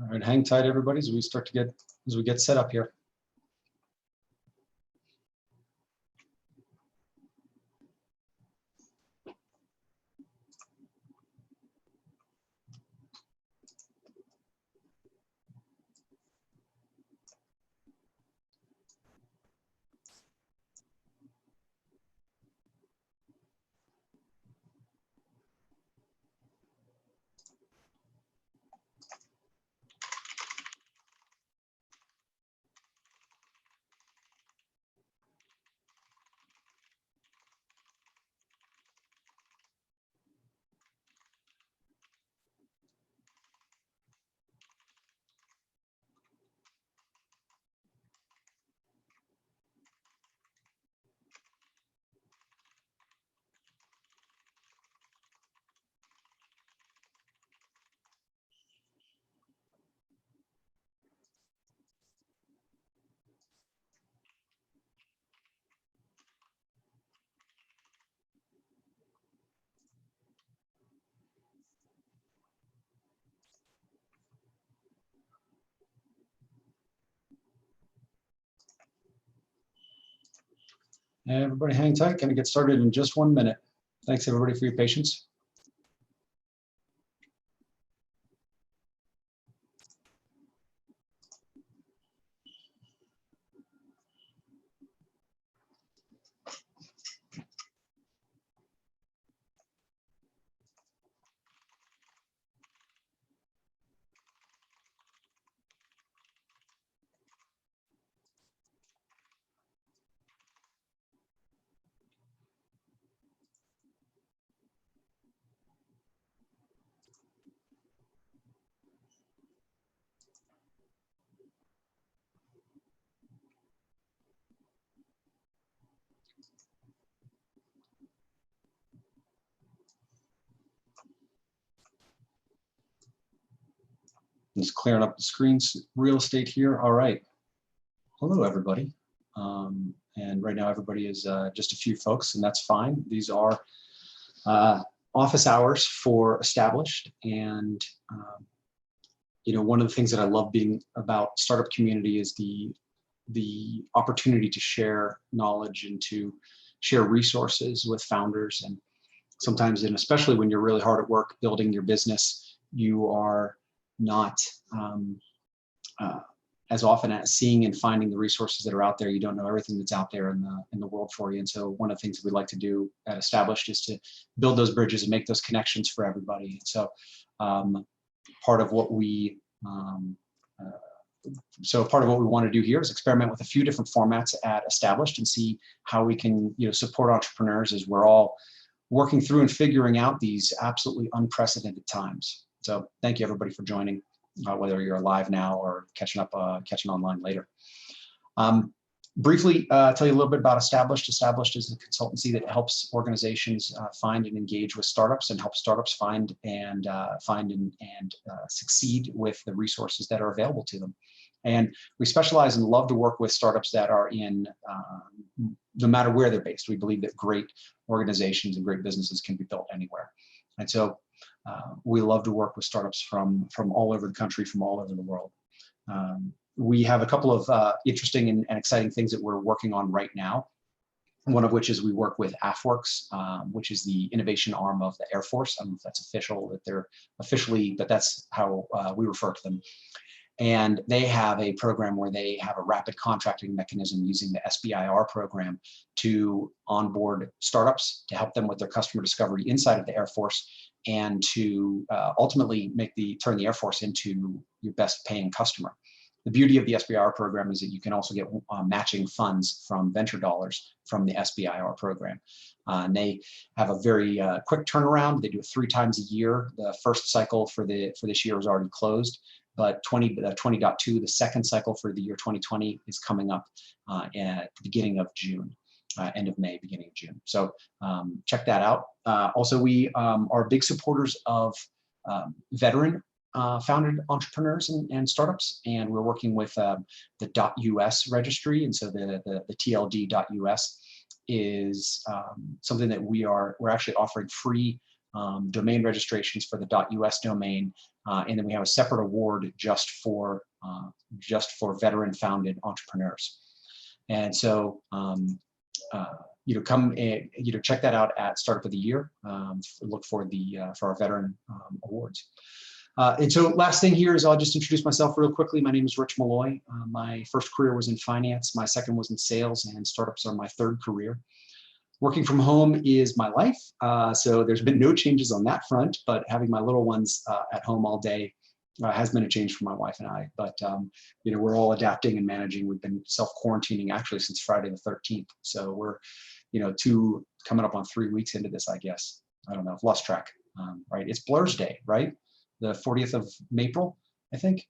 All right, hang tight, everybody, as we get set up here. Everybody hang tight. Going to get started in just 1 minute. Thanks, everybody, for your patience. Just clearing up the screens, real estate here. All right. Hello, everybody. And right now, everybody is just a few folks, and that's fine. These are office hours for Established. And, you know, one of the things that I love being about startup community is the opportunity to share knowledge and to share resources with founders. And sometimes, and especially when you're really hard at work building your business, you are not as often as seeing and finding the resources that are out there. You don't know everything that's out there in the world for you. And so one of the things that we like to do at Established is to build those bridges and make those connections for everybody. And so part of what we want to do here is experiment with a few different formats at Established and see how we can, you know, support entrepreneurs as we're all working through and figuring out these absolutely unprecedented times. So thank you, everybody, for joining, whether you're live now or catching online later. Briefly tell you a little bit about Established. Established is a consultancy that helps organizations find and engage with startups and help startups find and succeed with the resources that are available to them. And we specialize and love to work with startups that are in, no matter where they're based. We believe that great organizations and great businesses can be built anywhere. And so we love to work with startups from all over the country, from all over the world. We have a couple of interesting and exciting things that we're working on right now. One of which is we work with AFWERX, which is the innovation arm of the Air Force. I don't know if that's official, that they're officially, but that's how we refer to them. And they have a program where they have a rapid contracting mechanism using the SBIR program to onboard startups, to help them with their customer discovery inside of the Air Force, and to ultimately turn the Air Force into your best paying customer. The beauty of the SBIR program is that you can also get matching funds from venture dollars from the SBIR program. And they have a very quick turnaround. They do it 3 times a year. The first cycle for this year is already closed, but 20.2, the second cycle for the year 2020, is coming up at the beginning of June. End of May, beginning of June. So check that out. Also, we are big supporters of veteran founded entrepreneurs and startups, and we're working with the .us registry. And so the TLD.us is something that we're actually offering free domain registrations for the .us domain, and then we have a separate award just for veteran-founded entrepreneurs. And so, come and check that out at Startup of the Year. Look for our veteran awards. And so last thing here is I'll just introduce myself real quickly. My name is Rich Malloy. My first career was in finance. My second was in sales, and startups are my third career. Working from home is my life. So there's been no changes on that front, but having my little ones at home all day has been a change for my wife and I. But, we're all adapting and managing. We've been self-quarantining actually since Friday the 13th. So we're, coming up on 3 weeks into this, I guess. I don't know, I've lost track, right? It's Blur's Day, right? The 40th of April, I think.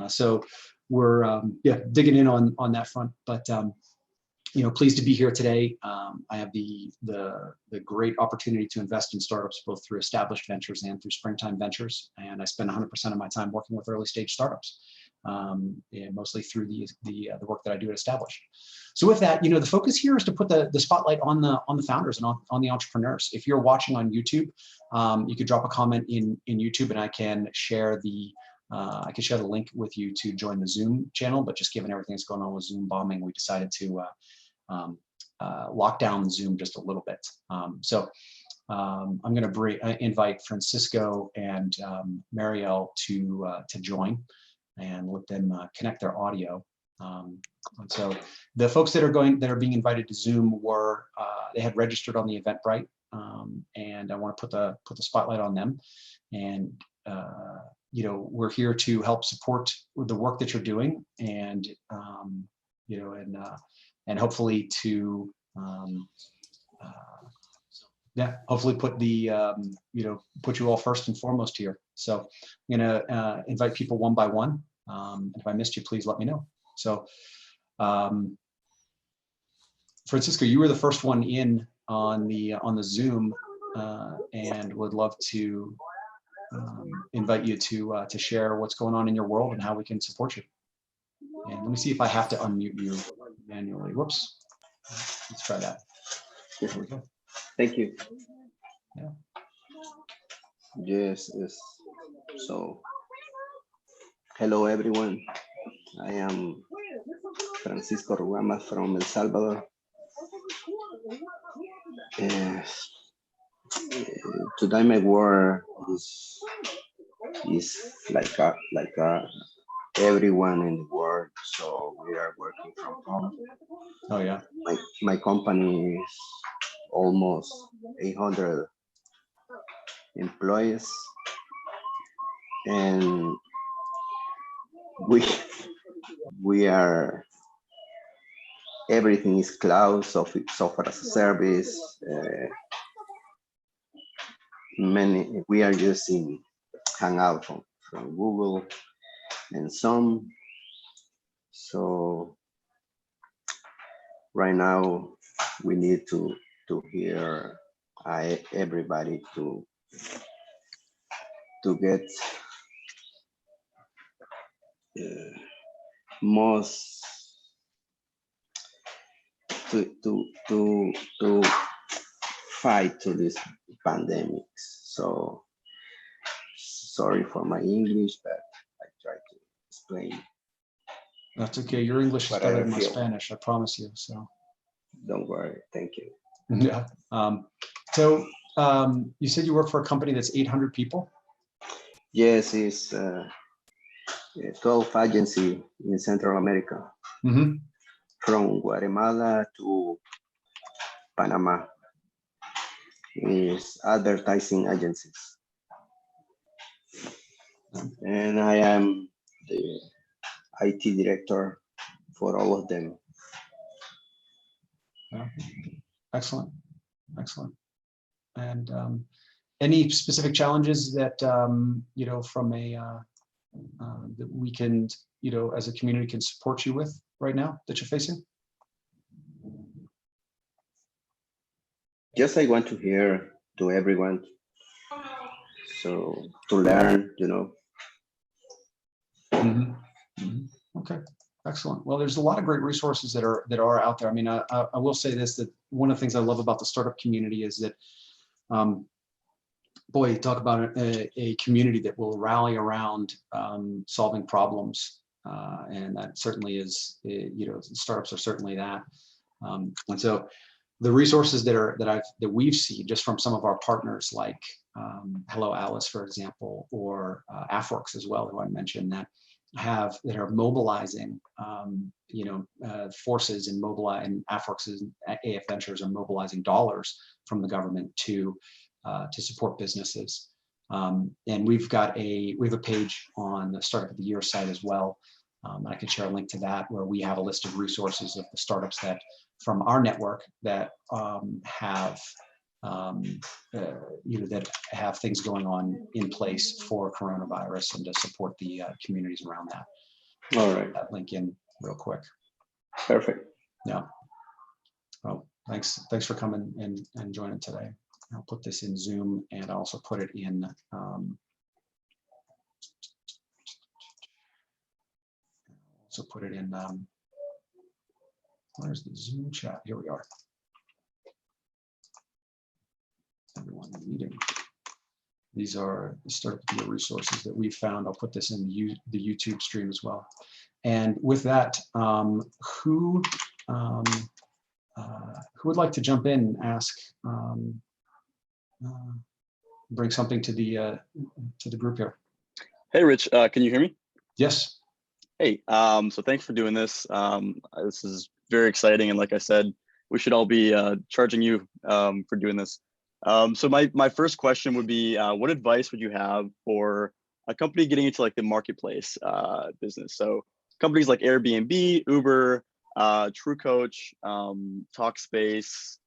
So we're digging in on that front. But pleased to be here today. I have the great opportunity to invest in startups both through established ventures and through Springtime Ventures, and I spend 100% of my time working with early stage startups, mostly through the work that I do at Established. So with that, the focus here is to put the spotlight on the founders and on the entrepreneurs. If you're watching on YouTube, you could drop a comment in YouTube, and I can share the link with you to join the Zoom channel. But just given everything that's going on with Zoom bombing, we decided to lock down Zoom just a little bit. So I'm going to invite Francisco and Mariel to join and let them connect their audio. And so the folks that are being invited to Zoom they had registered on the Eventbrite, and I want to put the spotlight on them. And we're here to help support the work that you're doing, and and hopefully to hopefully put put you all first and foremost here. So I'm gonna invite people one by one. If I missed you, please let me know. So Francisco, you were the first one in on the Zoom, and would love to invite you to share what's going on in your world and how we can support you. And let me see if I have to unmute you manually. Whoops. Let's try that. Here we go. Thank you. Yeah. Yes. So, hello everyone. I am Francisco Rugamas from El Salvador. Today my work is like everyone in the world, so we are working from home. Oh yeah. My company is almost 800 employees, and we are, everything is cloud, software as a service. We are using Hangout from Google and some. So right now we need to hear everybody to get most to fight to this pandemic. So sorry for my English, but I try to explain. That's okay. Your English is better than my Spanish, I promise you. So don't worry. Thank you. Yeah. So you said you work for a company that's 800 people? Yes, it's 12 agency in Central America. Mm-hmm. From Guatemala to Panama. Is advertising agencies. And I am the IT director for all of them. Yeah. Excellent. And any specific challenges that from that we can as a community can support you with right now that you're facing? Just I want to hear to everyone, so to learn, Mm-hmm. Mm-hmm. Okay, excellent. Well, there's a lot of great resources that are out there. I mean, I will say this, that one of the things I love about the startup community is that boy, talk about a community that will rally around solving problems. And that certainly is, startups are certainly that. And so the resources that we've seen just from some of our partners like Hello Alice, for example, or AFWorks as well, who I mentioned, that are mobilizing forces and AFWorks and AF Ventures are mobilizing dollars from the government to support businesses. And we have a page on the Startup of the Year site as well. I can share a link to that where we have a list of resources of the startups that from our network that that have things going on in place for coronavirus and to support the communities around that. All right. That link in real quick. Perfect. Yeah. Well, thanks for coming and joining today. I'll put this in Zoom and also put it in where's the Zoom chat? Here we are. Everyone in the meeting. These are the Startup of the Year resources that we found. I'll put this in the YouTube stream as well. And with that, who would like to jump in and ask, bring something to the group here? Hey, Rich, can you hear me? Yes. Hey, so thanks for doing this. This is very exciting, and like I said, we should all be charging you for doing this. So my first question would be, what advice would you have for a company getting into like the marketplace business? So companies like Airbnb, Uber, TrueCoach, Talkspace,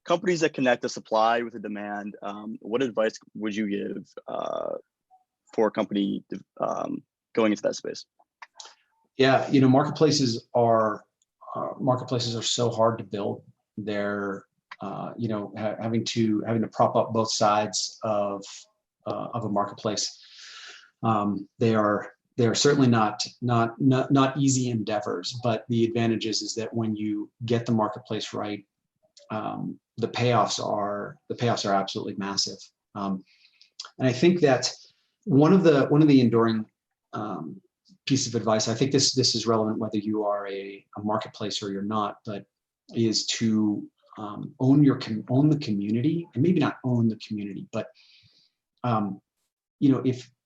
companies that connect the supply with the demand. What advice would you give for a company going into that space? Yeah, marketplaces are so hard to build. They're having to prop up both sides of a marketplace. They are certainly not easy endeavors, but the advantage is that when you get the marketplace right, the payoffs are absolutely massive. And I think that one of the enduring piece of advice, I think this is relevant whether you are a marketplace or you're not, but is to own the community, and maybe not own the community, but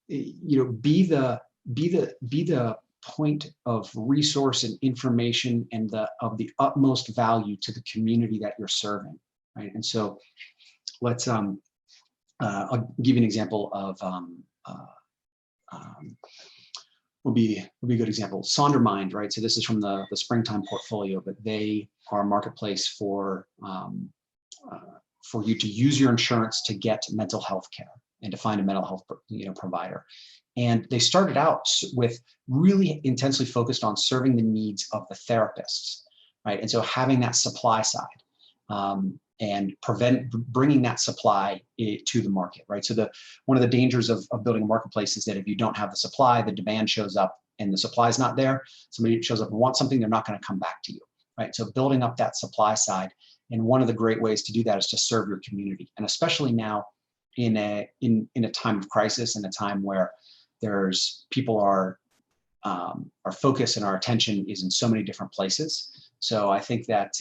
be the point of resource and information and of the utmost value to the community that you're serving, right? And so let's I'll give you an example of would be a good example. Sondermind, right? So this is from the Springtime portfolio, but they are a marketplace for you to use your insurance to get mental health care and to find a mental health provider. And they started out with really intensely focused on serving the needs of the therapists, right? And so having that supply side and bringing that supply to the market, right? So one of the dangers of building a marketplace is that if you don't have the supply, the demand shows up and the supply is not there. Somebody shows up and wants something, they're not going to come back to you, right? So building up that supply side, and one of the great ways to do that is to serve your community, and especially now in a time of crisis, in a time where our focus and our attention is in so many different places. So I think that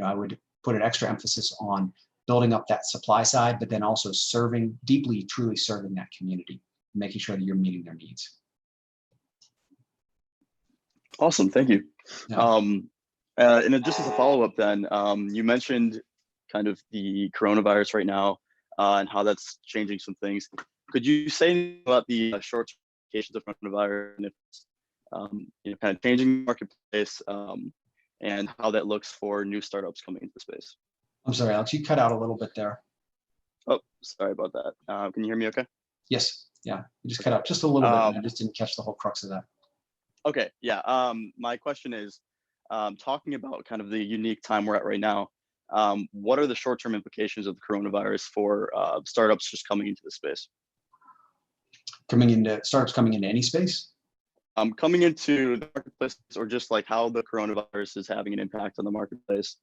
I would put an extra emphasis on building up that supply side, but then also truly serving that community, making sure that you're meeting their needs. Awesome, thank you. Yeah. And just as a follow-up then, you mentioned kind of the coronavirus right now and how that's changing some things. Could you say about the short implications of coronavirus and if it's kind of changing the marketplace and how that looks for new startups coming into the space? I'm sorry, Alex, you cut out a little bit there. Oh, sorry about that. Can you hear me okay? Yes, yeah, you just cut out just a little bit. I just didn't catch the whole crux of that. Okay, yeah. My question is, talking about kind of the unique time we're at right now, what are the short-term implications of the coronavirus for startups just coming into the space? Startups coming into any space? Coming into the marketplace, or just like how the coronavirus is having an impact on the marketplace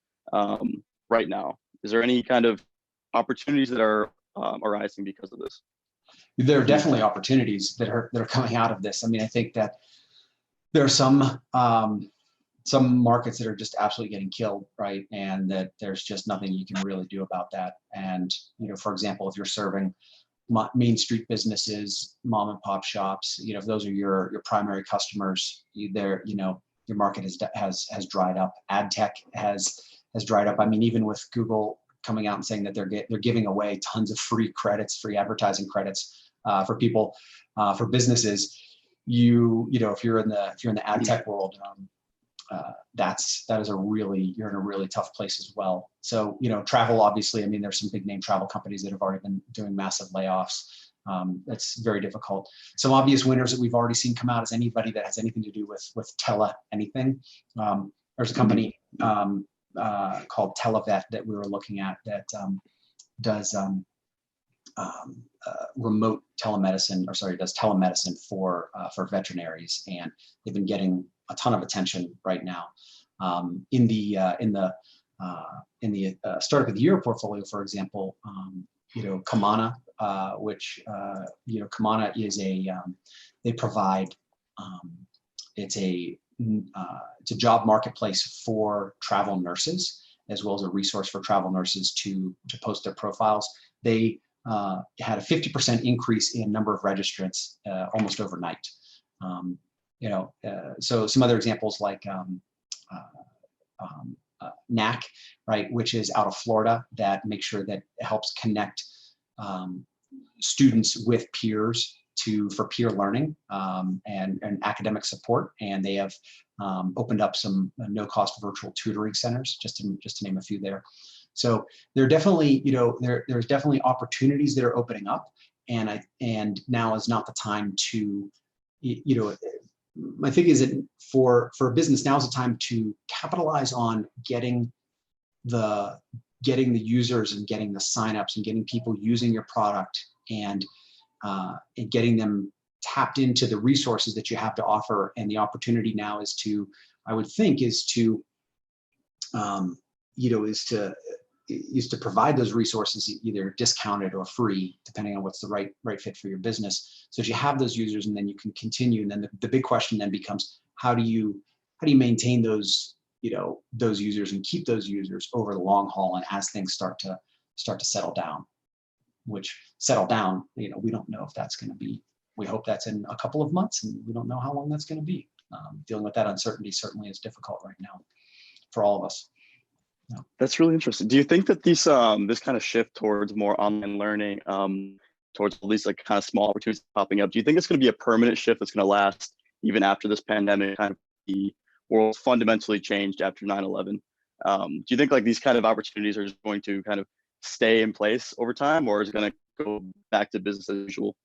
right now. Is there any kind of opportunities that are arising because of this? There are definitely opportunities that are coming out of this. I mean, I think that there are some markets that are just absolutely getting killed, right? And that there's just nothing you can really do about that. And, for example, if you're serving main street businesses, mom and pop shops, if those are your primary customers, your market has dried up. Ad tech has dried up. I mean, even with Google coming out and saying that they're giving away tons of free advertising credits for people, for businesses, if you're in the ad tech world, you're in a really tough place as well. So, travel, obviously, I mean, there's some big name travel companies that have already been doing massive layoffs. That's very difficult. Some obvious winners that we've already seen come out is anybody that has anything to do with tele anything. There's a company called Televet that we were looking at that does remote telemedicine, does telemedicine for veterinaries, and they've been getting a ton of attention right now. In the Startup of the Year portfolio, for example, Kamana, which Kamana is they provide it's a job marketplace for travel nurses, as well as a resource for travel nurses to post their profiles. They had a 50% increase in number of registrants almost overnight. So some other examples like NAC, right, which is out of Florida, that makes sure that it helps connect students with peers for peer learning and academic support. And they have opened up some no-cost virtual tutoring centers, just to name a few there. So there are definitely, there's definitely opportunities that are opening up, and now is not the time to, my thing is that for a business, now is the time to capitalize on getting the users and getting the signups and getting people using your product and getting them tapped into the resources that you have to offer. And the opportunity now is to, I would think, is to provide those resources either discounted or free, depending on what's the right fit for your business. So that you have those users, and then you can continue. And then the big question then becomes, how do you maintain those users and keep those users over the long haul, and as things start to settle down, which settle down, we don't know if that's going to be. We hope that's in a couple of months, and we don't know how long that's going to be. Dealing with that uncertainty certainly is difficult right now for all of us. No. That's really interesting. Do you think that this kind of shift towards more online learning, towards at least like kind of small opportunities popping up, do you think it's going to be a permanent shift that's going to last even after this pandemic, kind of the world fundamentally changed after 9/11? Do you think like these kind of opportunities are just going to kind of stay in place over time, or is it going to go back to business as usual?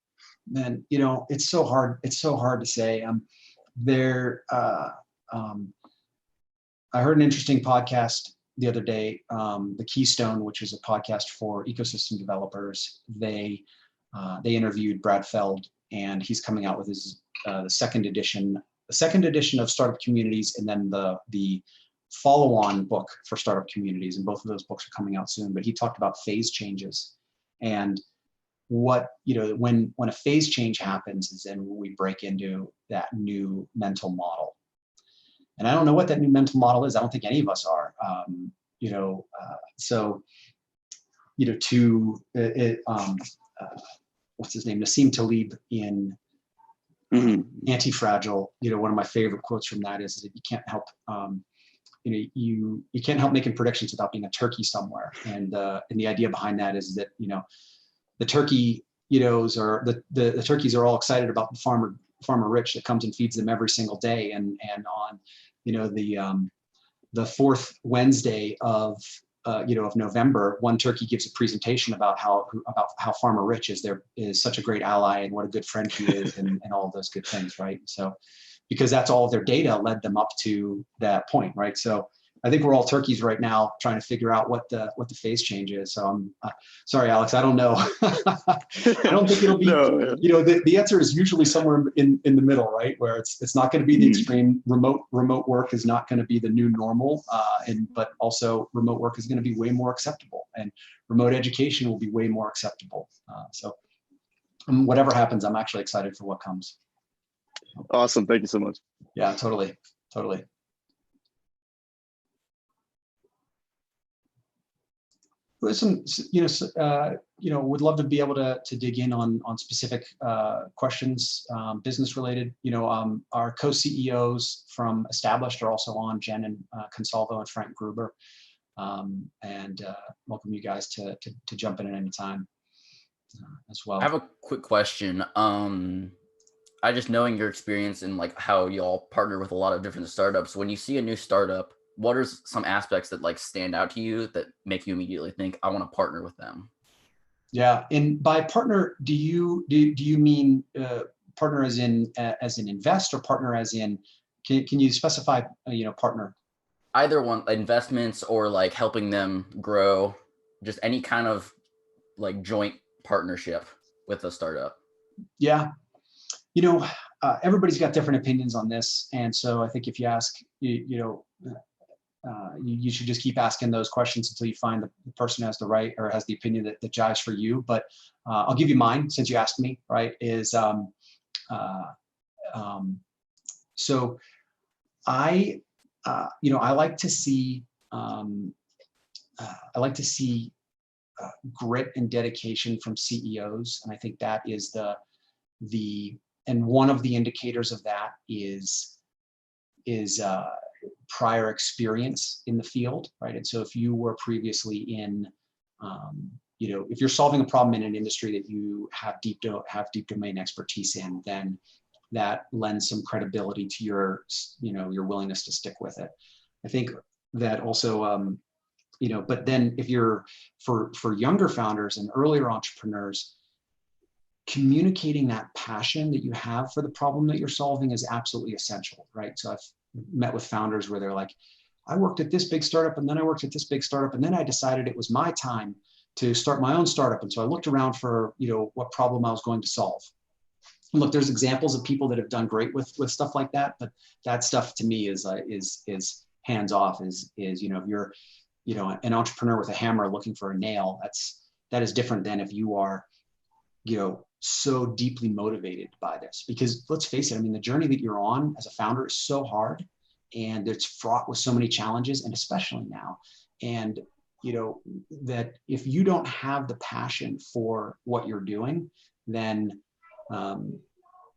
Man, it's so hard. It's so hard to say. I heard an interesting podcast the other day, the Keystone, which is a podcast for ecosystem developers. They interviewed Brad Feld, and he's coming out with his the second edition of Startup Communities, and then the follow-on book for Startup Communities, and both of those books are coming out soon. But he talked about phase changes, and what when a phase change happens is then when we break into that new mental model. And I don't know what that new mental model is. I don't think any of us are. What's his name? Nassim Taleb in Anti-Fragile. One of my favorite quotes from that is that you can't help, you can't help making predictions without being a turkey somewhere. And the idea behind that is that the turkey, the turkeys are all excited about the farmer Rich that comes and feeds them every single day, and on the fourth Wednesday of November, one turkey gives a presentation about how Farmer Rich is such a great ally and what a good friend he is, and all of those good things, right? So because that's all of their data led them up to that point, right? So I think we're all turkeys right now trying to figure out what the phase change is. So I'm sorry, Alex, I don't know. I don't think it'll be, No, you know, the answer is usually somewhere in the middle, right? Where it's not going to be the extreme. Remote work is not going to be the new normal, but also remote work is going to be way more acceptable, and remote education will be way more acceptable. So whatever happens, I'm actually excited for what comes. Awesome. Thank you so much. Yeah, totally. There's some, would love to be able to dig in on specific questions, business related. Our co-CEOs from Established are also on, Jen and Consalvo and Frank Gruber, and welcome you guys to jump in at any time as well. I have a quick question. I just knowing your experience and like how y'all partner with a lot of different startups. When you see a new startup, what are some aspects that like stand out to you that make you immediately think, I want to partner with them? Yeah, and by partner, do you mean partner as in invest, or partner as in? Can you specify partner? Either one, investments or like helping them grow, just any kind of like joint partnership with a startup. Yeah, everybody's got different opinions on this, and so I think if you ask, you should just keep asking those questions until you find the person who has the right or has the opinion that jives for you. But I'll give you mine since you asked me. Right? So I like to see grit and dedication from CEOs, and I think that is and one of the indicators of that is prior experience in the field, right? And so if you were previously in, if you're solving a problem in an industry that you have deep domain expertise in, then that lends some credibility to your willingness to stick with it. I think that also, but then if you're for younger founders and earlier entrepreneurs, communicating that passion that you have for the problem that you're solving is absolutely essential, right? So I've met with founders where they're like, I worked at this big startup, and then I worked at this big startup, and then I decided it was my time to start my own startup. And so I looked around for, what problem I was going to solve. And look, there's examples of people that have done great with stuff like that, but that stuff to me is hands off. Is if you're, an entrepreneur with a hammer looking for a nail, that is different than if you are, so deeply motivated by this. Because let's face it, I mean, the journey that you're on as a founder is so hard, and it's fraught with so many challenges, and especially now. And that if you don't have the passion for what you're doing, then then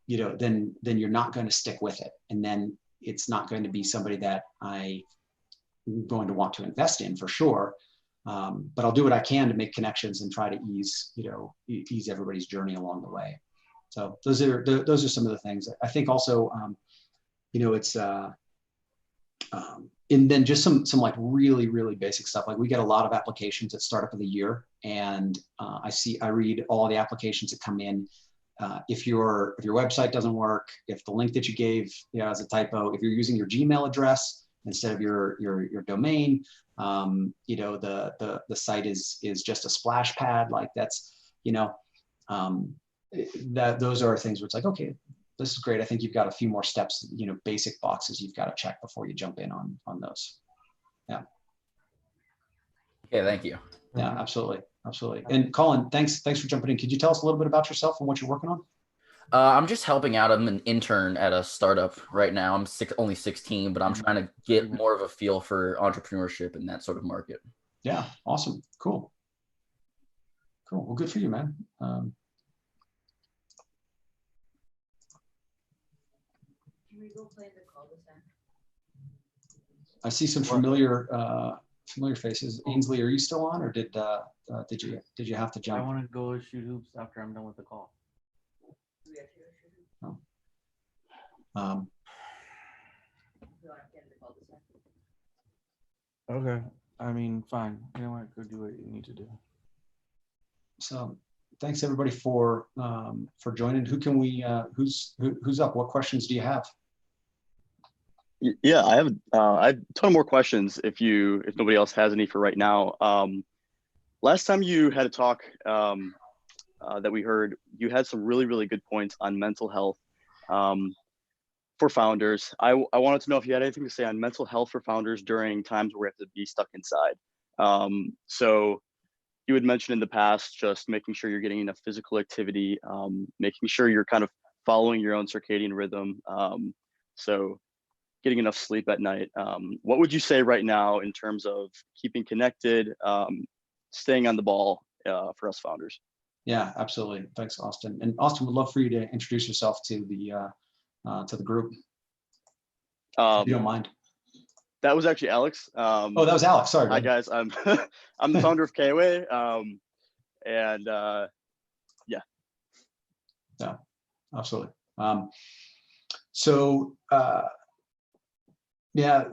you're not going to stick with it, and then it's not going to be somebody that I'm going to want to invest in for sure. But I'll do what I can to make connections and try to ease everybody's journey along the way. So those are some of the things. I think also, it's and then just some like really, really basic stuff. Like we get a lot of applications at Startup of the Year, and I read all the applications that come in. If your website doesn't work, if the link that you gave has a typo, if you're using your Gmail address instead of your domain, the site is just a splash pad. Like that's, those are things where it's like, okay, this is great. I think you've got a few more steps, basic boxes you've got to check before you jump in on those. Yeah. Okay, thank you. Yeah, absolutely. And Colin, thanks for jumping in. Could you tell us a little bit about yourself and what you're working on? I'm just helping out. I'm an intern at a startup right now. I'm only 16, but I'm trying to get more of a feel for entrepreneurship in that sort of market. Yeah, awesome. Cool. Well, good for you, man. Can we go play the cul-de-sac? I see some familiar faces. Ainsley, are you still on, or did you have to jump? I want to go shoot hoops after I'm done with the call. Do we actually go shoot hoops? No. Do you want to get in the cul-de-sac? Okay. I mean, fine. You know what? Go do what you need to do. So thanks everybody for joining. Who's up? What questions do you have? Yeah, I have a ton more questions if nobody else has any for right now. Last time you had a talk that we heard, you had some really good points on mental health um, for founders. I wanted to know if you had anything to say on mental health for founders during times where we have to be stuck inside. So you had mentioned in the past just making sure you're getting enough physical activity, making sure you're kind of following your own circadian rhythm. So getting enough sleep at night. What would you say right now in terms of keeping connected, staying on the ball for us founders? Yeah, absolutely. Thanks, Austin. And Austin, would love for you to introduce yourself to the group, if you don't Um, mind. that was actually Alex. Oh, that was Alex. Sorry, Hi bud. guys, I'm I'm the founder of KOA, and yeah. Yeah, absolutely. So yeah,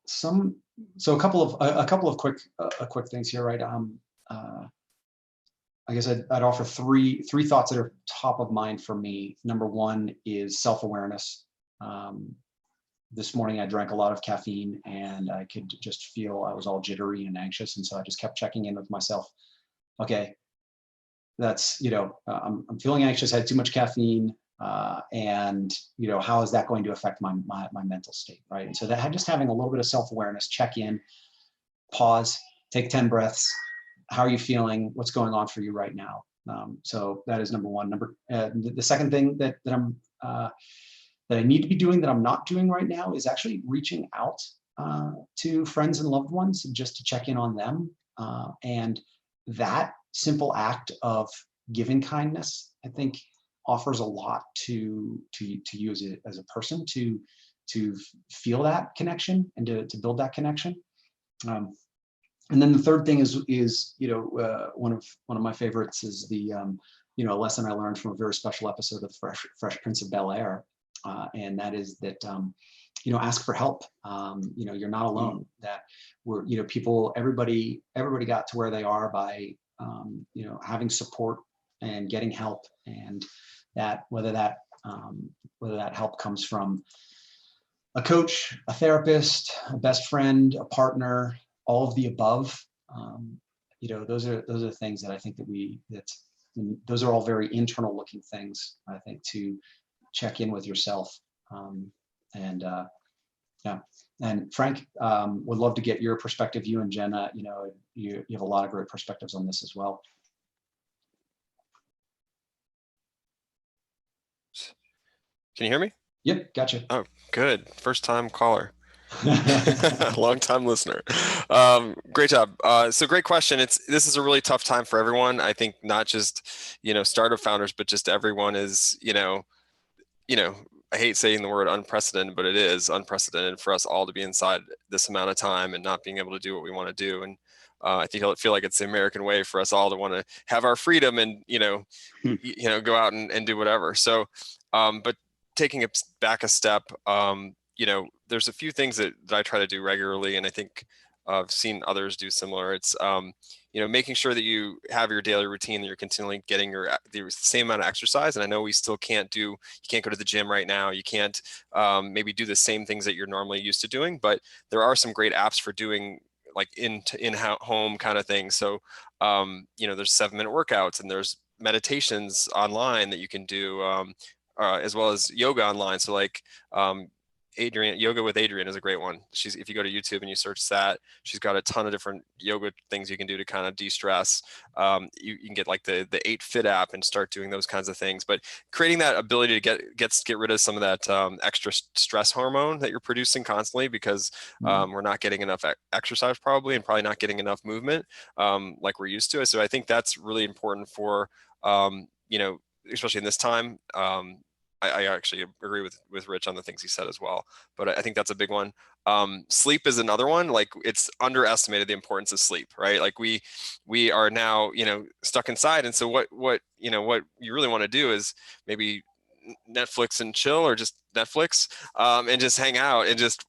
so a couple of quick things here, right? I guess I'd offer three thoughts that are top of mind for me. Number one is self-awareness. This morning I drank a lot of caffeine and I could just feel I was all jittery and anxious, and so I just kept checking in with myself. Okay, that's, I'm feeling anxious, I had too much caffeine, and how is that going to affect my mental state, right? And so that just having a little bit of self-awareness, check in, pause, take 10 breaths. How are you feeling? What's going on for you right now? So that is number one. The second thing that I need to be doing that I'm not doing right now is actually reaching out to friends and loved ones just to check in on them. And that simple act of giving kindness, I think, offers a lot to you as a person to feel that connection and to build that connection. And then the third thing is one of my favorites is the a lesson I learned from a very special episode of Fresh Prince of Bel-Air, and that is that ask for help. You're not alone. That we're everybody got to where they are by having support and getting help, and that whether that help comes from a coach, a therapist, a best friend, a partner, all of the above. Those are things that I think those are all very internal looking things, I think, to check in with yourself. Yeah. And Frank, would love to get your perspective. You and Jenna, you have a lot of great perspectives on this as well. Can you hear me? Yep, gotcha. Oh, good. First time caller. Long time listener. Great job. So great question. This is a really tough time for everyone. I think not just, startup founders, but just everyone is, I hate saying the word unprecedented, but it is unprecedented for us all to be inside this amount of time and not being able to do what we want to do. And I think I feel like it's the American way for us all to want to have our freedom and, go out and do whatever. So, but taking it back a step, there's a few things that I try to do regularly, and I think I've seen others do similar. It's making sure that you have your daily routine, that you're continually getting the same amount of exercise. And I know we still you can't go to the gym right now. You can't maybe do the same things that you're normally used to doing, but there are some great apps for doing like in home kind of things. So there's 7-minute workouts, and there's meditations online that you can do, as well as yoga online. So like Adriene, Yoga with Adriene is a great one. If you go to YouTube and you search that, she's got a ton of different yoga things you can do to kind of de-stress. You can get like the 8Fit app and start doing those kinds of things. But creating that ability to get rid of some of that extra stress hormone that you're producing constantly, because we're not getting enough exercise probably, and probably not getting enough movement like we're used to. So I think that's really important for especially in this time. I actually agree with Rich on the things he said as well, but I think that's a big one. Sleep is another one. Like, it's underestimated the importance of sleep, right? Like we are now, stuck inside. And so what you really want to do is maybe Netflix and chill, or just Netflix and just hang out and just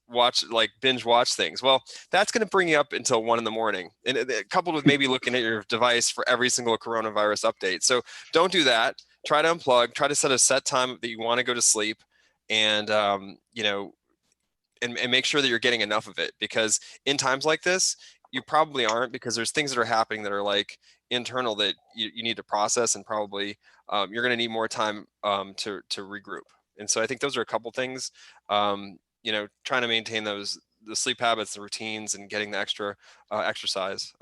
binge watch things. Well, that's going to bring you up until 1 a.m, and coupled with maybe looking at your device for every single coronavirus update. So don't do that. Try to unplug, try to set a set time that you want to go to sleep, and you know, and make sure that you're getting enough of it, because in times like this, you probably aren't, because there's things that are happening that are like internal that you need to process, and probably you're going to need more time to regroup. And so I think those are a couple things, you know, trying to maintain the sleep habits, the routines, and getting the extra exercise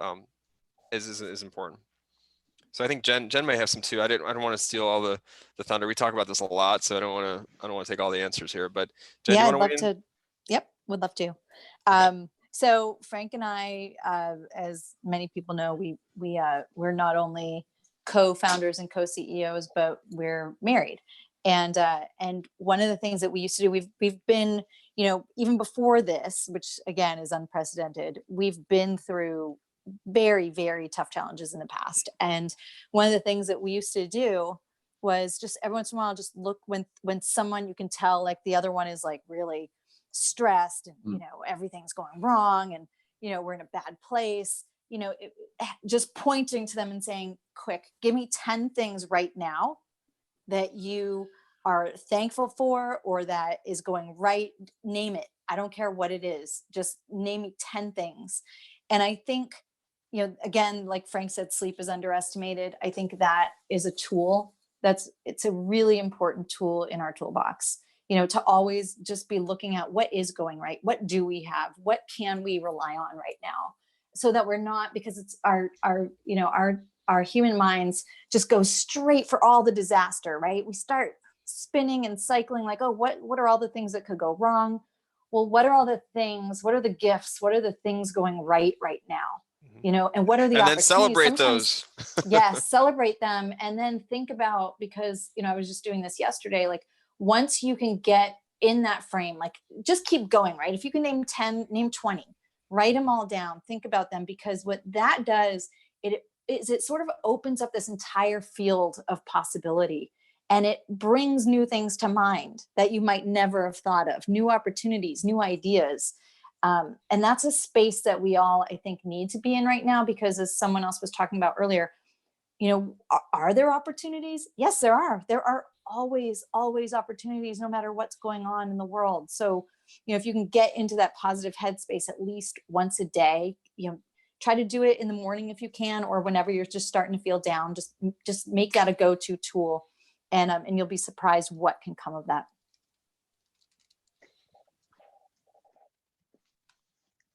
is important. So I think Jen may have some too. I don't want to steal all the thunder. We talk about this a lot, so I don't want to take all the answers here. But Jen, Yeah, you I'd want love to weigh in? to. Yep, would love to. Okay. So Frank and I, as many people know, we're not only co-founders and co-CEOs, but we're married. And one of the things that we used to do, we've been, you know, even before this, which again is unprecedented, we've been through very, very tough challenges in the past. And one of the things that we used to do was just every once in a while, just look when someone, you can tell like the other one is like really stressed and, you know, everything's going wrong and, you know, we're in a bad place, you know, just pointing to them and saying, quick, give me 10 things right now that you are thankful for or that is going right. Name it. I don't care what it is. Just name me 10 things. And I think, you know, again, like Frank said, sleep is underestimated. I think that is a tool it's a really important tool in our toolbox, you know, to always just be looking at what is going right. What do we have? What can we rely on right now? So that we're not, because it's you know, our human minds just go straight for all the disaster, right? We start spinning and cycling like, oh, what are all the things that could go wrong? Well, what are all the things? What are the gifts? What are the things going right now? You know, and what are the And then opportunities? celebrate Sometimes, those. yes, celebrate them. And then think about, because, you know, I was just doing this yesterday, like once you can get in that frame, like just keep going, right? If you can name 10, name 20, write them all down, think about them, because what that does, it sort of opens up this entire field of possibility. And it brings new things to mind that you might never have thought of, new opportunities, new ideas. And that's a space that we all, I think, need to be in right now, because as someone else was talking about earlier, you know, are there opportunities? Yes, there are. There are always opportunities, no matter what's going on in the world. So, you know, if you can get into that positive headspace at least once a day, you know, try to do it in the morning if you can, or whenever you're just starting to feel down, just make that a go-to tool, and you'll be surprised what can come of that.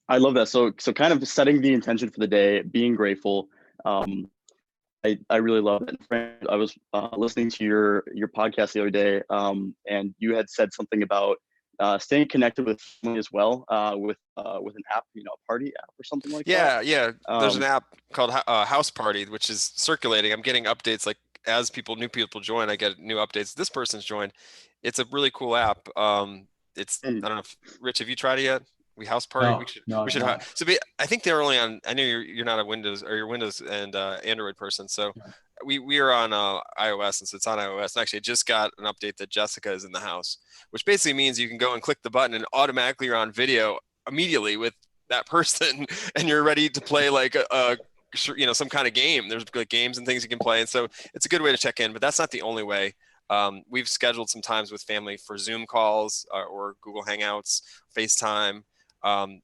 I love that. So kind of setting the intention for the day, being grateful. I really love it. I was listening to your podcast the other day, and you had said something about staying connected with family as well, with an app, you know, a party app or something like that. Yeah. There's an app called House Party, which is circulating. I'm getting updates like as new people join, I get new updates. This person's joined. It's a really cool app. I don't know if Rich, have you tried it yet? We House Party. No, we should. I think they're only on. I know you're not a Windows or you're Windows and Android person. So we are on iOS, and so it's on iOS. And actually, I just got an update that Jessica is in the house, which basically means you can go and click the button, and automatically you're on video immediately with that person, and you're ready to play like a you know, some kind of game. There's like games and things you can play, and so it's a good way to check in. But that's not the only way. We've scheduled some times with family for Zoom calls or Google Hangouts, FaceTime.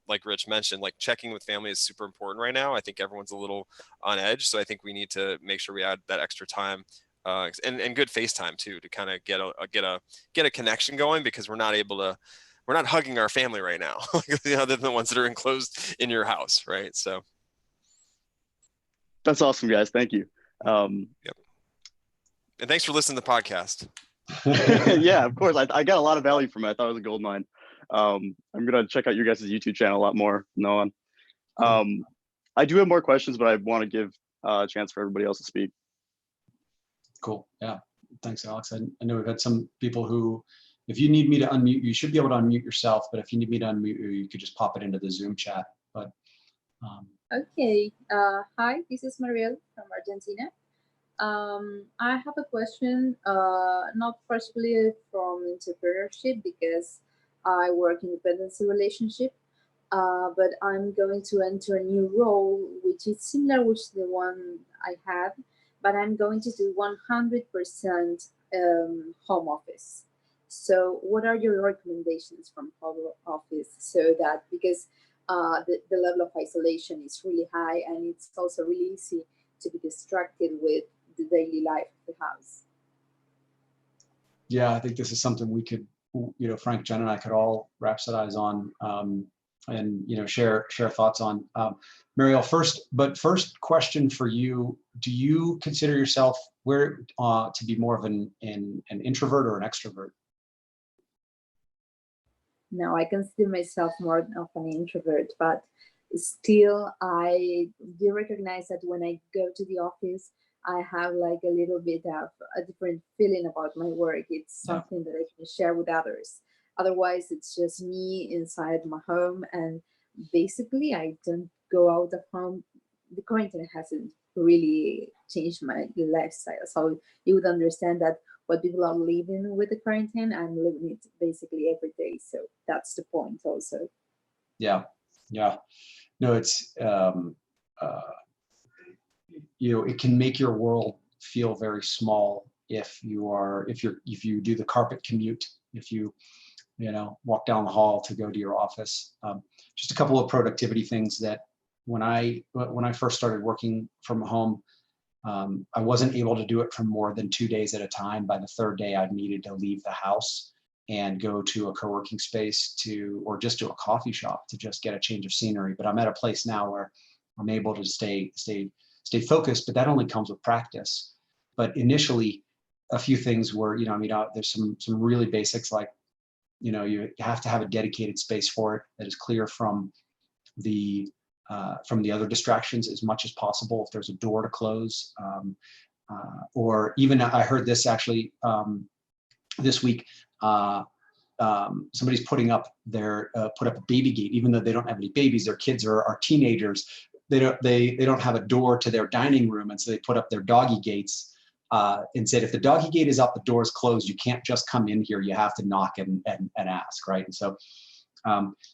Like Rich mentioned, like checking with family is super important right now. I think everyone's a little on edge, so I think we need to make sure we add that extra time and good FaceTime too, to kind of get a connection going, because we're not hugging our family right now, other than the ones that are enclosed in your house, right? So that's awesome, guys. Thank you. Yep. And thanks for listening to the podcast. Yeah, of course. I got a lot of value from it. I thought it was a gold mine. I'm gonna check out your guys' YouTube channel a lot more from now on. I do have more questions, but I want to give a chance for everybody else to speak. Cool. Yeah. Thanks, Alex. I know we've had some people who, if you need me to unmute, you should be able to unmute yourself, but if you need me to unmute you, you could just pop it into the Zoom chat. But okay. Hi, this is Mariel from Argentina. I have a question, not particularly from entrepreneurship, because I work in dependency relationship, but I'm going to enter a new role, which is similar with the one I had, but I'm going to do 100% home office. So what are your recommendations from home office so that, because the level of isolation is really high and it's also really easy to be distracted with the daily life of the house? Yeah, I think this is something we could, Frank, Jen, and I could all rhapsodize on, and share thoughts on. Mariel, first question for you: do you consider yourself to be more of an introvert or an extrovert? No, I consider myself more of an introvert, but still, I do recognize that when I go to the office, I have like a little bit of a different feeling about my work. It's Yeah. something that I can share with others. Otherwise, it's just me inside my home, and basically, I don't go out of home. The quarantine hasn't really changed my lifestyle, so you would understand that what people are living with the quarantine, I'm living it basically every day. So that's the point also. Yeah, yeah. No, it's it can make your world feel very small if you do the carpet commute, if you walk down the hall to go to your office. Just a couple of productivity things that when I first started working from home, I wasn't able to do it for more than 2 days at a time. By the third day, I needed to leave the house and go to a co-working space or just to a coffee shop to just get a change of scenery. But I'm at a place now where I'm able to stay focused, but that only comes with practice. But initially, a few things were, there's some really basics like, you have to have a dedicated space for it that is clear from the other distractions as much as possible. If there's a door to close, or even I heard this actually this week. Somebody's put up a baby gate, even though they don't have any babies. Their kids are teenagers. They don't have a door to their dining room, and so they put up their doggy gates and said, if the doggy gate is up, the door is closed. You can't just come in here. You have to knock and ask, right? And so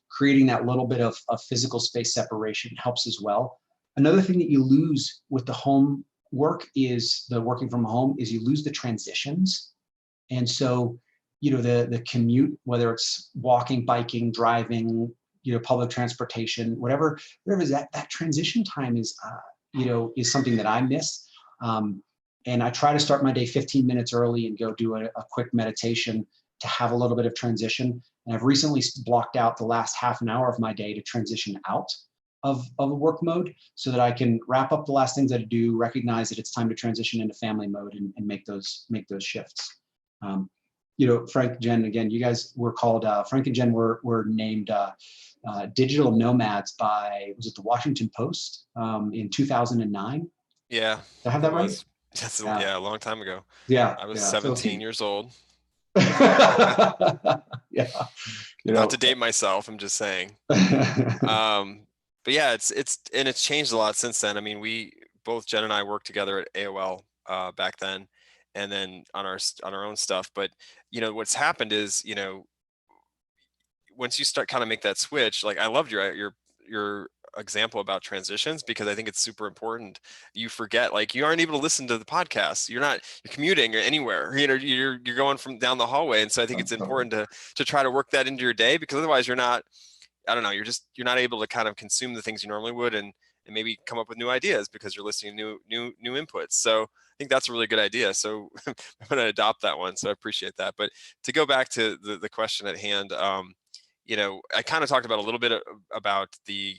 creating that little bit of physical space separation helps as well. Another thing that you lose with the home work is the working from home is you lose the transitions. And so, the commute, whether it's walking, biking, driving, public transportation, whatever is that transition time is something that I miss. And I try to start my day 15 minutes early and go do a quick meditation to have a little bit of transition. And I've recently blocked out the last half an hour of my day to transition out of a work mode so that I can wrap up the last things that I do, recognize that it's time to transition into family mode and make those shifts. Frank, Jen, again, you guys were called, Frank and Jen were named digital nomads by, was it the Washington Post in 2009? Yeah. Did I have that it right? was. Yeah, a long time ago. Yeah. I was yeah. 17 years old. Yeah. Not to date myself, I'm just saying. But yeah, it's changed a lot since then. I mean, both Jen and I worked together at AOL back then, and then on our own stuff. But what's happened is, once you start kind of make that switch, like I loved your example about transitions, because I think it's super important. You forget, like, you aren't able to listen to the podcast. You're commuting or anywhere, you're going from down the hallway. And so I think it's important to try to work that into your day, because otherwise you're not able to kind of consume the things you normally would and maybe come up with new ideas because you're listening to new inputs. So I think that's a really good idea. So I'm going to adopt that one. So I appreciate that. But to go back to the question at hand, I kind of talked about a little bit about the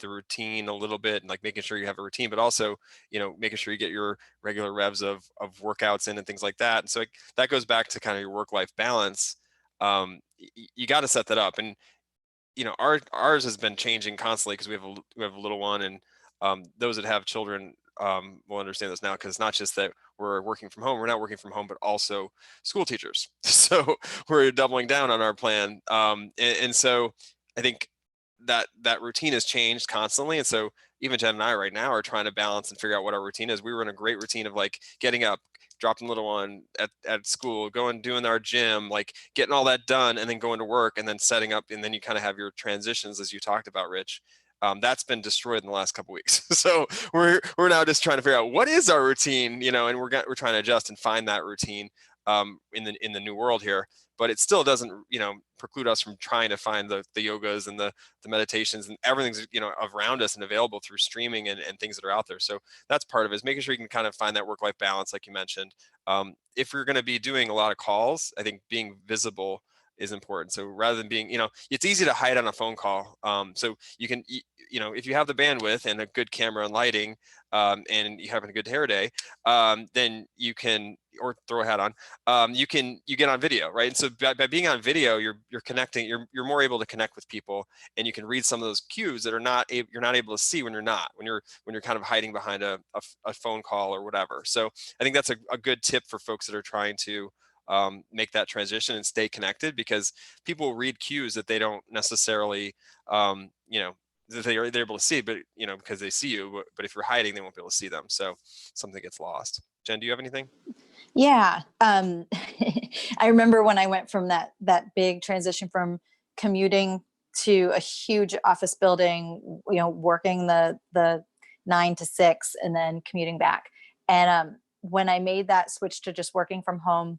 routine a little bit, and like making sure you have a routine, but also, making sure you get your regular revs of workouts in and things like that. And so that goes back to kind of your work-life balance. You got to set that up. And, ours has been changing constantly because we have a little one, and those that have children will understand this now, because it's not just that we're working from home. We're not working from home, but also school teachers. So we're doubling down on our plan. And so I think that routine has changed constantly. And so even Jen and I right now are trying to balance and figure out what our routine is. We were in a great routine of like getting up, dropping the little one at school, doing our gym, like getting all that done, and then going to work, and then setting up. And then you kind of have your transitions, as you talked about, Rich. That's been destroyed in the last couple of weeks. So we're now just trying to figure out what is our routine, and we're trying to adjust and find that routine. in the new world here. But it still doesn't, preclude us from trying to find the yogas and the meditations and everything's, around us and available through streaming and things that are out there. So that's part of it, is making sure you can kind of find that work-life balance, like you mentioned. If you're going to be doing a lot of calls, I think being visible is important. So rather than being, it's easy to hide on a phone call. So you can, if you have the bandwidth and a good camera and lighting, and you're having a good hair day, then you can, or throw a hat on, you get on video, right? And so by being on video, you're connecting, you're more able to connect with people, and you can read some of those cues that you're not able to see when you're kind of hiding behind a phone call or whatever. So I think that's a good tip for folks that are trying to make that transition and stay connected, because people read cues that they don't necessarily, that they're able to see, but because they see you, but if you're hiding, they won't be able to see them. So something gets lost. Jen, do you have anything? Yeah. I remember when I went from that big transition from commuting to a huge office building, working the 9 to 6 and then commuting back. And when I made that switch to just working from home,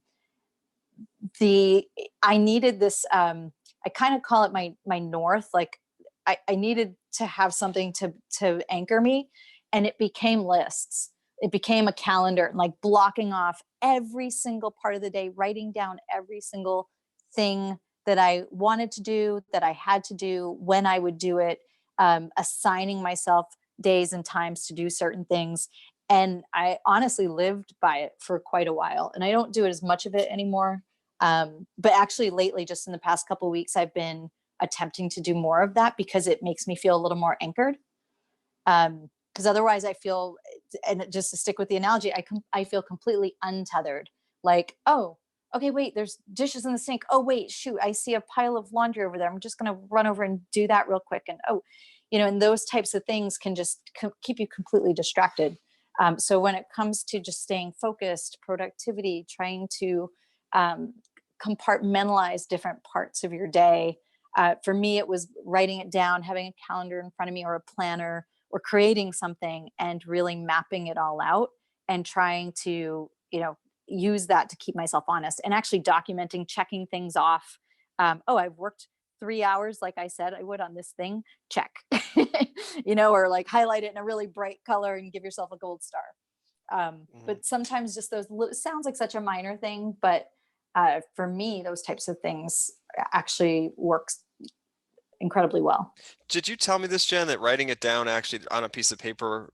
I needed this, I kind of call it my north. Like I needed to have something to anchor me, and it became lists. It became a calendar, and like blocking off every single part of the day, writing down every single thing that I wanted to do, that I had to do, when I would do it, assigning myself days and times to do certain things. And I honestly lived by it for quite a while, and I don't do it as much of it anymore. But actually lately, just in the past couple of weeks, I've been attempting to do more of that, because it makes me feel a little more anchored. Because otherwise I feel, and just to stick with the analogy, I feel completely untethered. Like, oh, okay, wait, there's dishes in the sink. Oh, wait, shoot, I see a pile of laundry over there. I'm just going to run over and do that real quick. And and those types of things can just keep you completely distracted. So when it comes to just staying focused, productivity, trying to compartmentalize different parts of your day, for me, it was writing it down, having a calendar in front of me, or a planner, or creating something and really mapping it all out and trying to, use that to keep myself honest, and actually documenting, checking things off. I've worked 3 hours, like I said I would, on this thing, check, or like highlight it in a really bright color and give yourself a gold star. But sometimes just sounds like such a minor thing, but for me, those types of things actually works incredibly well. Did you tell me this, Jen, that writing it down actually on a piece of paper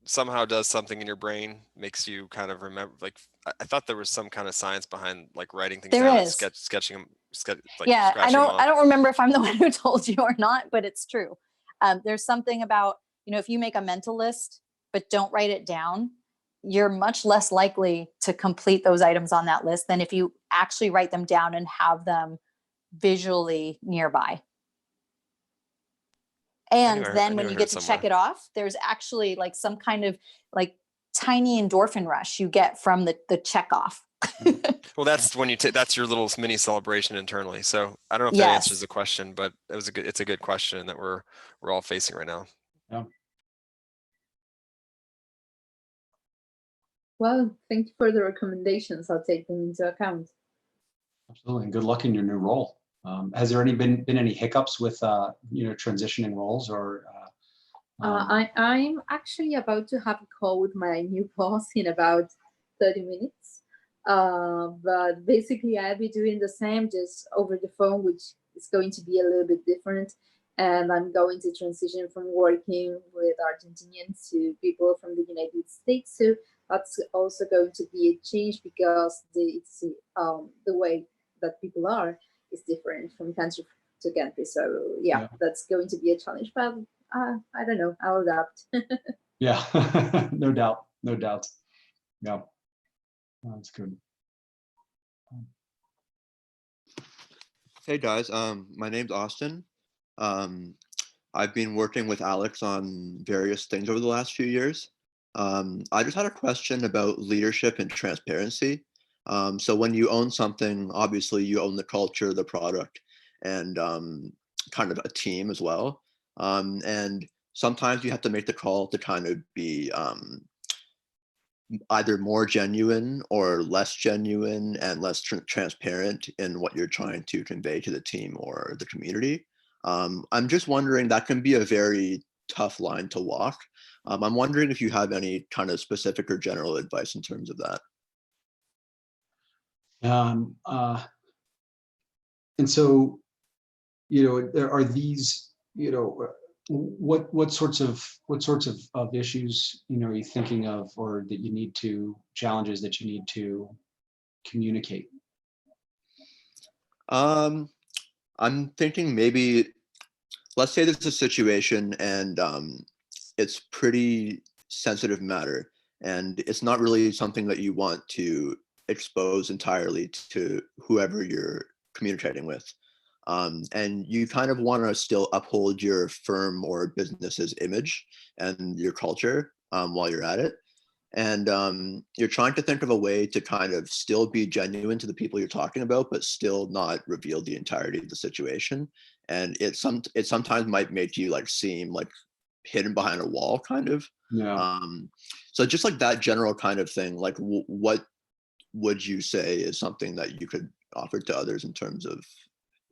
somehow does something in your brain, makes you kind of remember? Like, I thought there was some kind of science behind like writing things There down is. and sketching them. Yeah, I don't remember if I'm the one who told you or not, but it's true. There's something about, if you make a mental list but don't write it down, you're much less likely to complete those items on that list than if you actually write them down and have them visually nearby. And then when you get to check it off, there's actually like some kind of like tiny endorphin rush you get from the check off. Well, that's when that's your little mini celebration internally. So I don't know if that answers the question, but it's a good question that we're all facing right now. Yeah. Well, thank you for the recommendations. I'll take them into account. Absolutely, and good luck in your new role. Has there been any hiccups with transitioning roles, or? I'm actually about to have a call with my new boss in about 30 minutes. But basically, I'll be doing the same, just over the phone, which is going to be a little bit different. And I'm going to transition from working with Argentinians to people from the United States. So that's also going to be a change, because the way that people are is different from country to country. So yeah, that's going to be a challenge, but I don't know, I'll adapt. Yeah, no doubt. Yeah, that's good. Hey guys, my name's Austin. I've been working with Alex on various things over the last few years. I just had a question about leadership and transparency. So when you own something, obviously you own the culture, the product, and kind of a team as well. And sometimes you have to make the call to kind of be either more genuine or less genuine and less transparent in what you're trying to convey to the team or the community. I'm just wondering, that can be a very tough line to walk. I'm wondering if you have any kind of specific or general advice in terms of that. And so, there are these, what sorts of issues, are you thinking of, or that you need to, challenges that you need to communicate? I'm thinking maybe, let's say there's a situation and it's pretty sensitive matter, and it's not really something that you want to expose entirely to whoever you're communicating with. And you kind of want to still uphold your firm or business's image and your culture while you're at it. And you're trying to think of a way to kind of still be genuine to the people you're talking about, but still not reveal the entirety of the situation. And it sometimes might make you like seem like hidden behind a wall, kind of. Yeah. So just like that general kind of thing, like what would you say is something that you could offer to others in terms of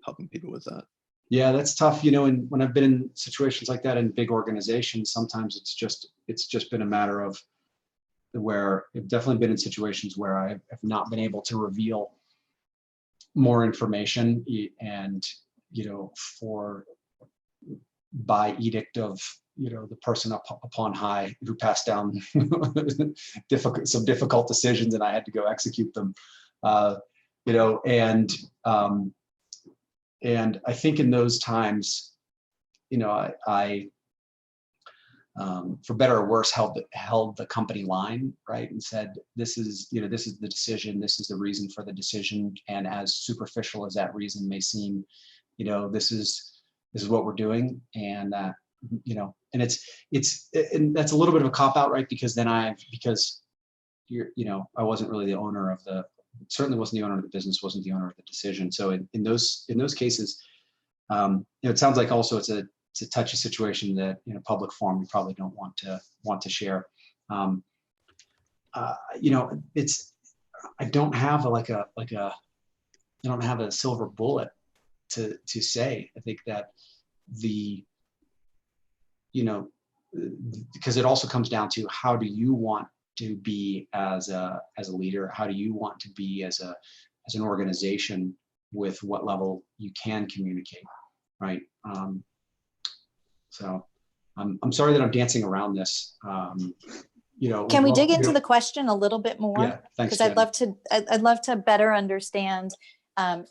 helping people with that? Yeah, that's tough. And when I've been in situations like that in big organizations, sometimes it's just been a matter of where I've definitely been in situations where I have not been able to reveal more information, and by edict of the person up upon high who passed down some difficult decisions, and I had to go execute them. And I think in those times, I for better or worse, held the company line, right, and said, this is the decision, this is the reason for the decision, and as superficial as that reason may seem, this is what we're doing, and and and that's a little bit of a cop out, right? Because I wasn't really the owner of certainly wasn't the owner of the business, wasn't the owner of the decision. So in those cases, it sounds like also it's a touchy situation that in a public forum you probably don't want to share. I don't have I don't have a silver bullet to say. I think that because it also comes down to, how do you want to be as a leader? How do you want to be as an organization, with what level you can communicate, right? So I'm sorry that I'm dancing around this. Can we dig into the question a little bit more? Yeah, thanks. Because I'd love to better understand.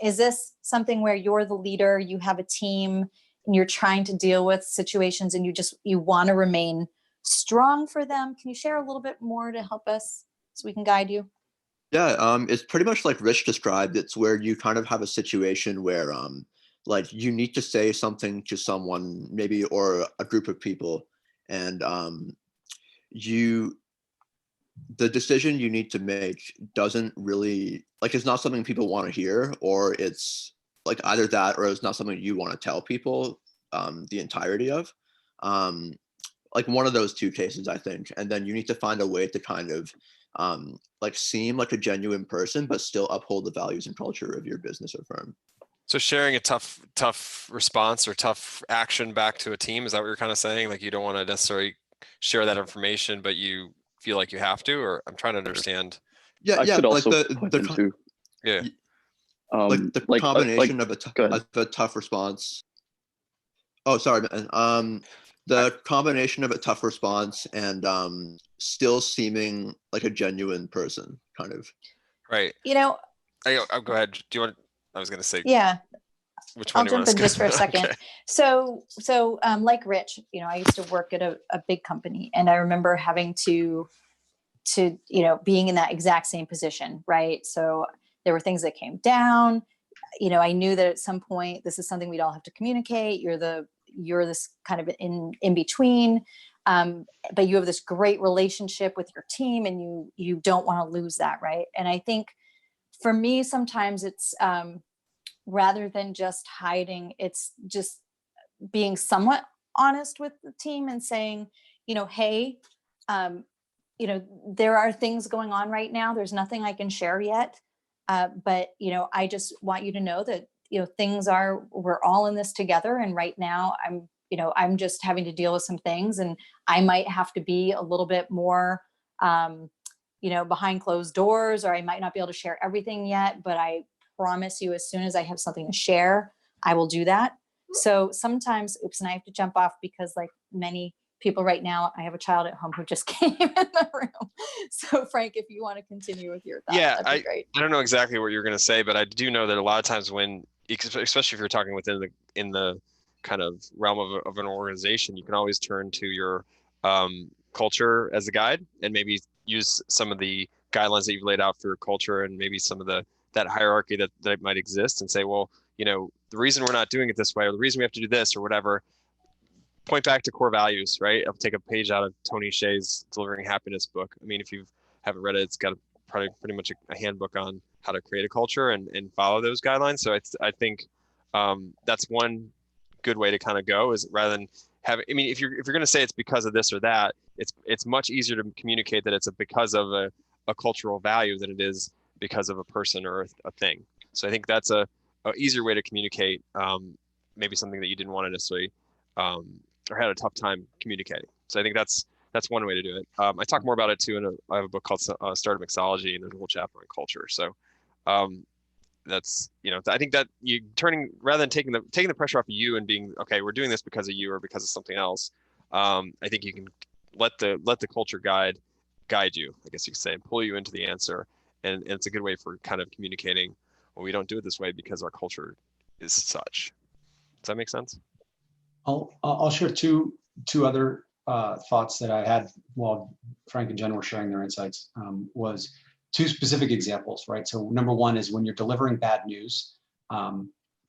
Is this something where you're the leader, you have a team, and you're trying to deal with situations, and you want to remain strong for them? Can you share a little bit more to help us so we can guide you? Yeah, it's pretty much like Rich described. It's where you kind of have a situation where like you need to say something to someone, maybe, or a group of people, and the decision you need to make doesn't really, like, it's not something people want to hear, or it's like either that, or it's not something you want to tell people the entirety of. Like one of those two cases, I think. And then you need to find a way to kind of like seem like a genuine person, but still uphold the values and culture of your business or firm. So sharing a tough response or tough action back to a team, is that what you're kind of saying? Like, you don't want to necessarily share that information, but you feel like you have to? Or I'm trying to understand. Yeah, I yeah, could like also put them too. Yeah. Like the combination of a tough response. Oh, sorry, man. The combination of a tough response and still seeming like a genuine person, kind of. Right. I'll go ahead. Do you want? I was going to say. Yeah. Which one? I'll jump in just for a second. Okay. So like Rich, I used to work at a big company, and I remember having to being in that exact same position, right? So there were things that came down. I knew that at some point this is something we'd all have to communicate. You're this kind of in between, but you have this great relationship with your team, and you don't want to lose that, right? And I think for me, sometimes it's rather than just hiding, it's just being somewhat honest with the team and saying, hey, you know, there are things going on right now. There's nothing I can share yet. But, you know, I just want you to know that, you know, we're all in this together. And right now I'm just having to deal with some things, and I might have to be a little bit more, behind closed doors, or I might not be able to share everything yet, but I promise you, as soon as I have something to share, I will do that. So sometimes, and I have to jump off because, like many people right now, I have a child at home who just came in the room. So Frank, if you want to continue with your thoughts, Yeah, that'd be great. I don't know exactly what you're going to say, but I do know that a lot of times when, especially if you're talking within the kind of realm of an organization, you can always turn to your culture as a guide, and maybe use some of the guidelines that you've laid out for your culture, and maybe some of that hierarchy that might exist, and say, well, you know, the reason we're not doing it this way, or the reason we have to do this or whatever, point back to core values, right? I'll take a page out of Tony Hsieh's Delivering Happiness book. I mean, if you haven't read it, it's got probably pretty much a handbook on how to create a culture and follow those guidelines. So I think that's one good way to kind of go, is rather than I mean, if you're going to say it's because of this or that, it's much easier to communicate that it's because of a cultural value than it is because of a person or a thing. So I think that's a easier way to communicate maybe something that you didn't want to necessarily or had a tough time communicating. So I think that's one way to do it. I talk more about it too, I have a book called Startup Mixology, and there's a whole chapter on culture. So that's, you know, I think that you rather than taking the pressure off of you and being, okay, we're doing this because of you or because of something else. I think you can let the culture guide you, I guess you could say, and pull you into the answer. And it's a good way for kind of communicating, well, we don't do it this way because our culture is such. Does that make sense? I'll share two other thoughts that I had while Frank and Jen were sharing their insights. Was two specific examples, right? So number one is when you're delivering bad news,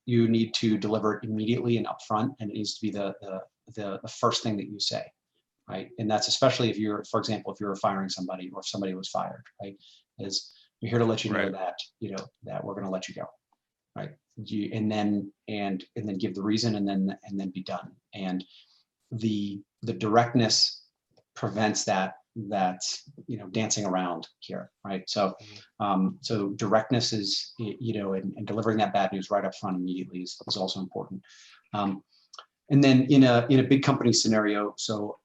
you need to deliver it immediately and upfront, and it needs to be the first thing that you say, right? And that's especially if you're, for example, if you're firing somebody or if somebody was fired, right? Is we're here to let you know that, you know, that we're going to let you go, right? And then give the reason, and then be done. And the directness prevents that you know, dancing around here, right? So so directness is, you know, and delivering that bad news right up front immediately is also important. And then in a big company scenario, so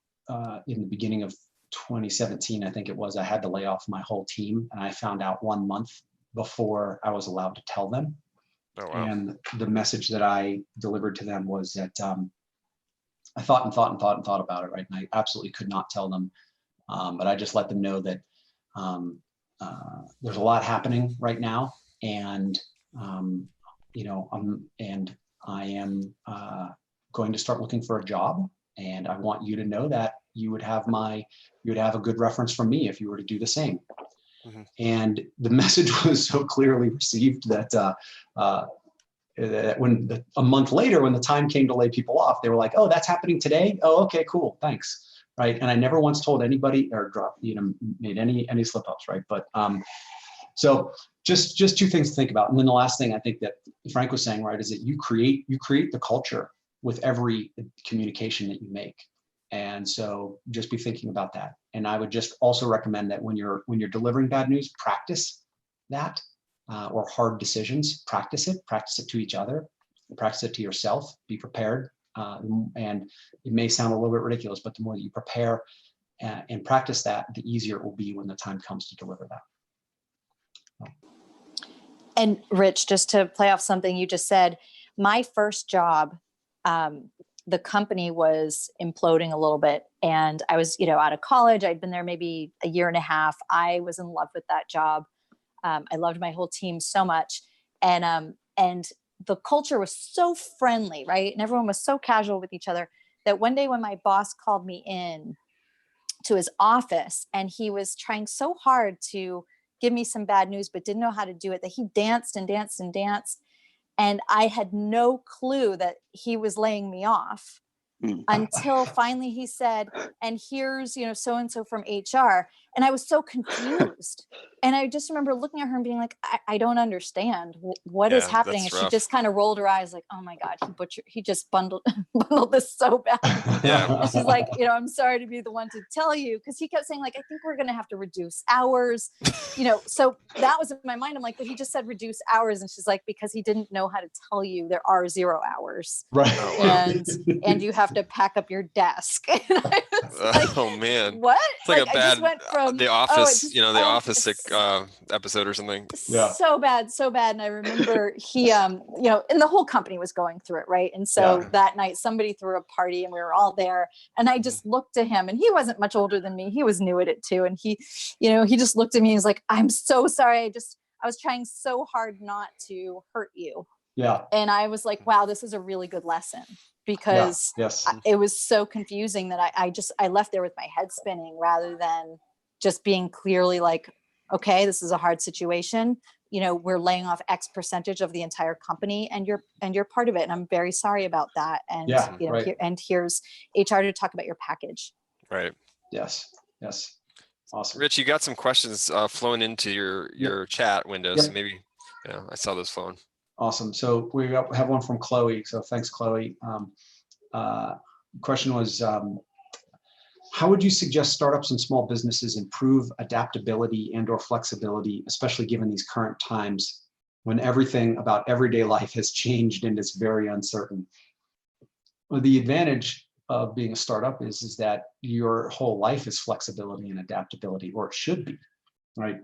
in the beginning of 2017, I think it was, I had to lay off my whole team, and I found out 1 month before I was allowed to tell them. Oh, wow. And the message that I delivered to them was that I thought about it, right? And I absolutely could not tell them, but I just let them know that there's a lot happening right now, and you know, I am going to start looking for a job, and I want you to know that you would have a good reference from me if you were to do the same. Mm-hmm. And the message was so clearly received that when a month later, when the time came to lay people off, they were like, "Oh, that's happening today? Oh, okay, cool, thanks." Right? And I never once told anybody or made any slip ups, right? But so just two things to think about. And then the last thing I think that Frank was saying, right, is that you create the culture with every communication that you make. And so just be thinking about that. And I would just also recommend that when you're delivering bad news, practice that, or hard decisions, practice it to each other, practice it to yourself, be prepared. And it may sound a little bit ridiculous, but the more that you prepare and practice that, the easier it will be when the time comes to deliver that. And Rich, just to play off something you just said, my first job, the company was imploding a little bit, and I was, out of college. I'd been there maybe a year and a half. I was in love with that job. I loved my whole team so much. And the culture was so friendly, right? And everyone was so casual with each other that one day when my boss called me in to his office, and he was trying so hard to give me some bad news, but didn't know how to do it, that he danced and danced and danced. And I had no clue that he was laying me off until finally he said, "And here's, so-and-so from HR." And I was so confused. And I just remember looking at her and being like, I don't understand what is Yeah, happening. that's And she rough. just kind of rolled her eyes like, oh my God, he just bundled this so bad. Yeah. And she's like, I'm sorry to be the one to tell you. Cause he kept saying like, I think we're going to have to reduce hours, so that was in my mind. I'm like, but he just said reduce hours. And she's like, because he didn't know how to tell you there are 0 hours. Right. Oh, wow. And you have to pack up your desk. And I was like, Oh man. what? It's like a I just bad went from The Office, the Office episode or something. Yeah. so bad. And I remember he, and the whole company was going through it. Right. And so that night somebody threw a party and we were all there, and I just looked to him, and he wasn't much older than me. He was new at it too. And he just looked at me and was like, I'm so sorry. I was trying so hard not to hurt you. Yeah. And I was like, wow, this is a really good lesson, because it was so confusing that I left there with my head spinning rather than just being clearly like, okay, this is a hard situation. We're laying off X percentage of the entire company, and you're part of it. And I'm very sorry about that. And, and here's HR to talk about your package. Right. Yes. Awesome. Rich, you got some questions flowing into your chat window. So maybe, I saw those flowing. Awesome. So we have one from Chloe. So thanks, Chloe. Question was, how would you suggest startups and small businesses improve adaptability and or flexibility, especially given these current times when everything about everyday life has changed and it's very uncertain? Well, the advantage of being a startup is that your whole life is flexibility and adaptability, or it should be, right?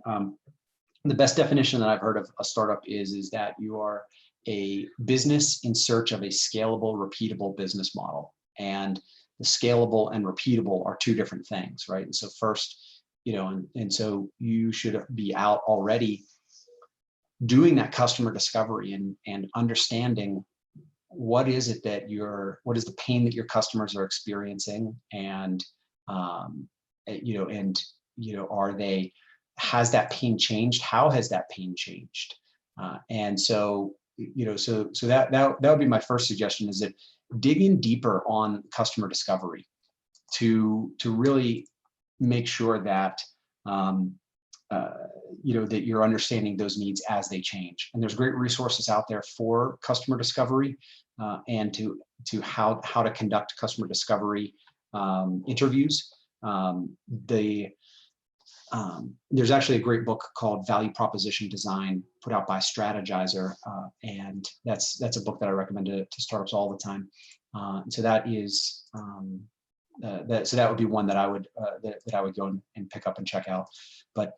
The best definition that I've heard of a startup is that you are a business in search of a scalable, repeatable business model. And the scalable and repeatable are two different things, right? And so first, and so you should be out already doing that customer discovery and understanding what is it that what is the pain that your customers are experiencing, and has that pain changed? How has that pain changed? And so that would be my first suggestion, is that dig in deeper on customer discovery to really make sure that that you're understanding those needs as they change. And there's great resources out there for customer discovery and to how to conduct customer discovery interviews. There's actually a great book called Value Proposition Design, put out by Strategizer, and that's a book that I recommend to startups all the time. So that is so that would be one that I would go and pick up and check out. But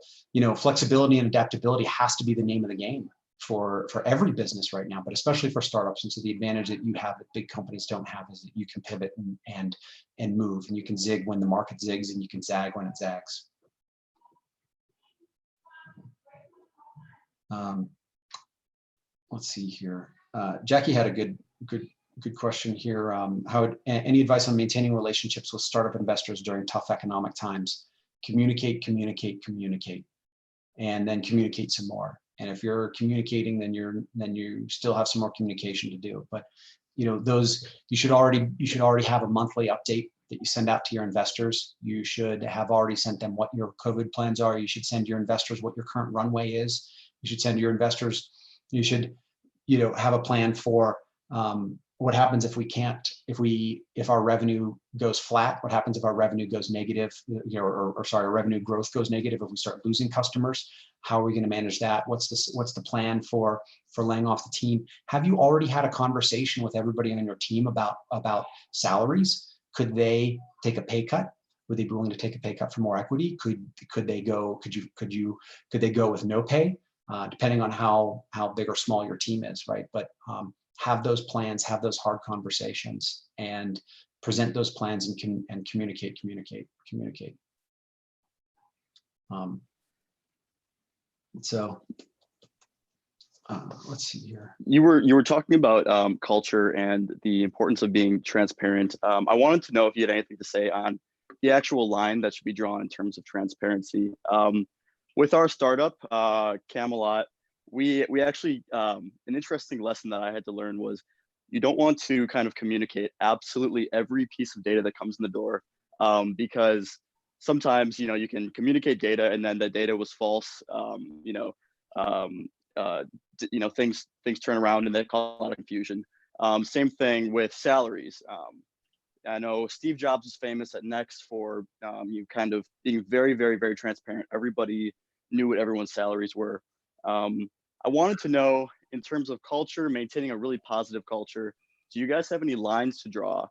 flexibility and adaptability has to be the name of the game for every business right now, but especially for startups. And so the advantage that you have that big companies don't have is that you can pivot and move, and you can zig when the market zigs, and you can zag when it zags. Let's see here. Jackie had a good question here. Any advice on maintaining relationships with startup investors during tough economic times? Communicate, and then communicate some more. And if you're communicating, then you still have some more communication to do. But you should already have a monthly update that you send out to your investors. You should have already sent them what your COVID plans are. You should send your investors what your current runway is. You should send your investors, you should, have a plan for what happens if our revenue goes flat, what happens if our revenue goes negative, our revenue growth goes negative if we start losing customers. How are we going to manage that? What's the plan for laying off the team? Have you already had a conversation with everybody on your team about salaries? Could they take a pay cut? Would they be willing to take a pay cut for more equity? Could they go with no pay? Depending on how big or small your team is, right? But have those plans, have those hard conversations, and present those plans and communicate. Let's see here. You were talking about culture and the importance of being transparent. I wanted to know if you had anything to say on the actual line that should be drawn in terms of transparency. With our startup, Camelot, we actually, an interesting lesson that I had to learn was you don't want to kind of communicate absolutely every piece of data that comes in the door, because sometimes, you can communicate data and then the data was false. Things turn around and they cause a lot of confusion. Same thing with salaries. I know Steve Jobs is famous at Next for you kind of being very, very, very transparent. Everybody knew what everyone's salaries were. I wanted to know, in terms of culture, maintaining a really positive culture, do you guys have any lines to draw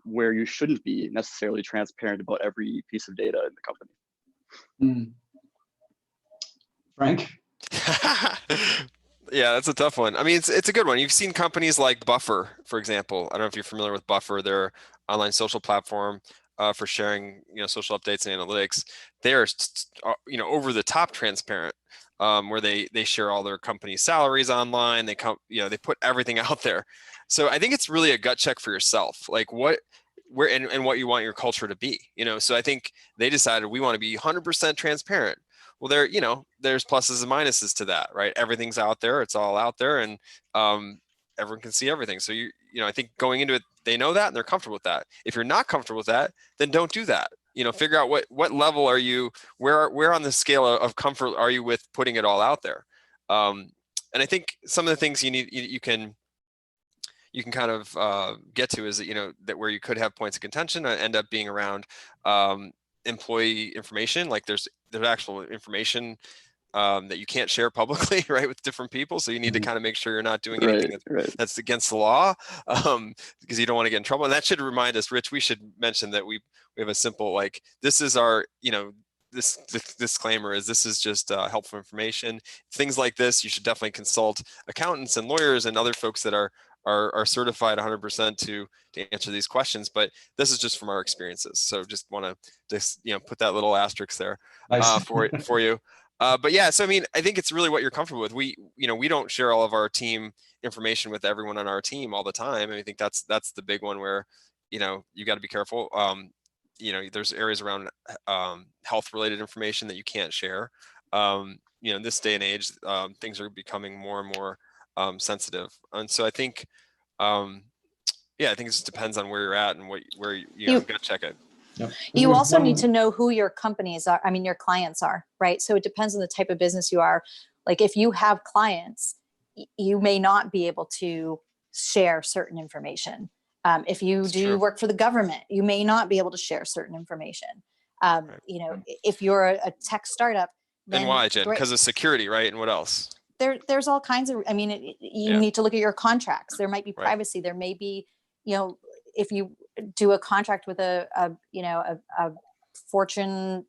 where you shouldn't be necessarily transparent about every piece of data in the company? Frank? Yeah, that's a tough one. I mean, it's a good one. You've seen companies like Buffer, for example. I don't know if you're familiar with Buffer. They're online social platform for sharing, social updates and analytics. They're, over the top transparent, where they share all their company salaries online. They they put everything out there. So I think it's really a gut check for yourself, like where and what you want your culture to be. So I think they decided we want to be 100% transparent. Well, there's pluses and minuses to that, right? Everything's out there, it's all out there, and everyone can see everything. So I think going into it, they know that and they're comfortable with that. If you're not comfortable with that, then don't do that. Figure out what level are you, where on the scale of comfort are you with putting it all out there. And I think some of the things you can kind of get to is that, that where you could have points of contention end up being around employee information. Like there's actual information that you can't share publicly, right, with different people. So you need to kind of make sure you're not doing anything that's against the law, because you don't want to get in trouble. And that should remind us, Rich, we should mention that we have a simple, like, this is our, this disclaimer is this is just helpful information. Things like this, you should definitely consult accountants and lawyers and other folks that are certified 100% to answer these questions, but this is just from our experiences. So just want to just put that little asterisk there for you. But yeah, so I mean, I think it's really what you're comfortable with. We don't share all of our team information with everyone on our team all the time, and I think that's the big one where you got to be careful. There's areas around health related information that you can't share. In this day and age, things are becoming more and more sensitive, and so I think I think it just depends on where you're at and where you got to check it. Yep. You also need to know who your companies are. I mean, your clients are, right? So it depends on the type of business you are. Like if you have clients, you may not be able to share certain information. If you do work for the government, you may not be able to share certain information. If you're a tech startup, then and why, Jen? Because of security, right? And what else? There's all kinds of, I mean, you need to look at your contracts. There might be privacy. There may be, if you do a contract with a Fortune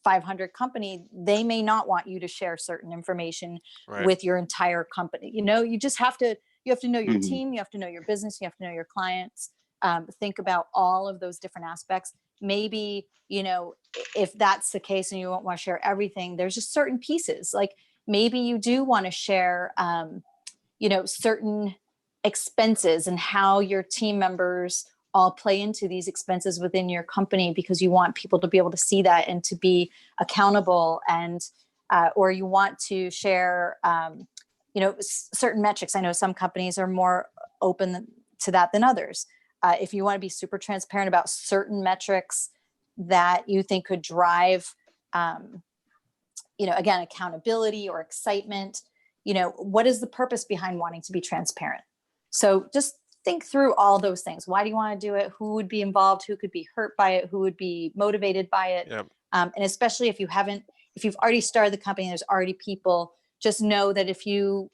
500 company, they may not want you to share certain information with your entire company. You just have to know your team, you have to know your business, you have to know your clients. Think about all of those different aspects. Maybe, if that's the case and you won't want to share everything, there's just certain pieces. Like maybe you do want to share, certain expenses and how your team members all play into these expenses within your company, because you want people to be able to see that and to be accountable, and or you want to share certain metrics. I know some companies are more open to that than others. If you want to be super transparent about certain metrics that you think could drive again, accountability or excitement, what is the purpose behind wanting to be transparent? So just think through all those things. Why do you want to do it? Who would be involved? Who could be hurt by it? Who would be motivated by it? Yep. And especially if you've already started the company, there's already people, just know that if you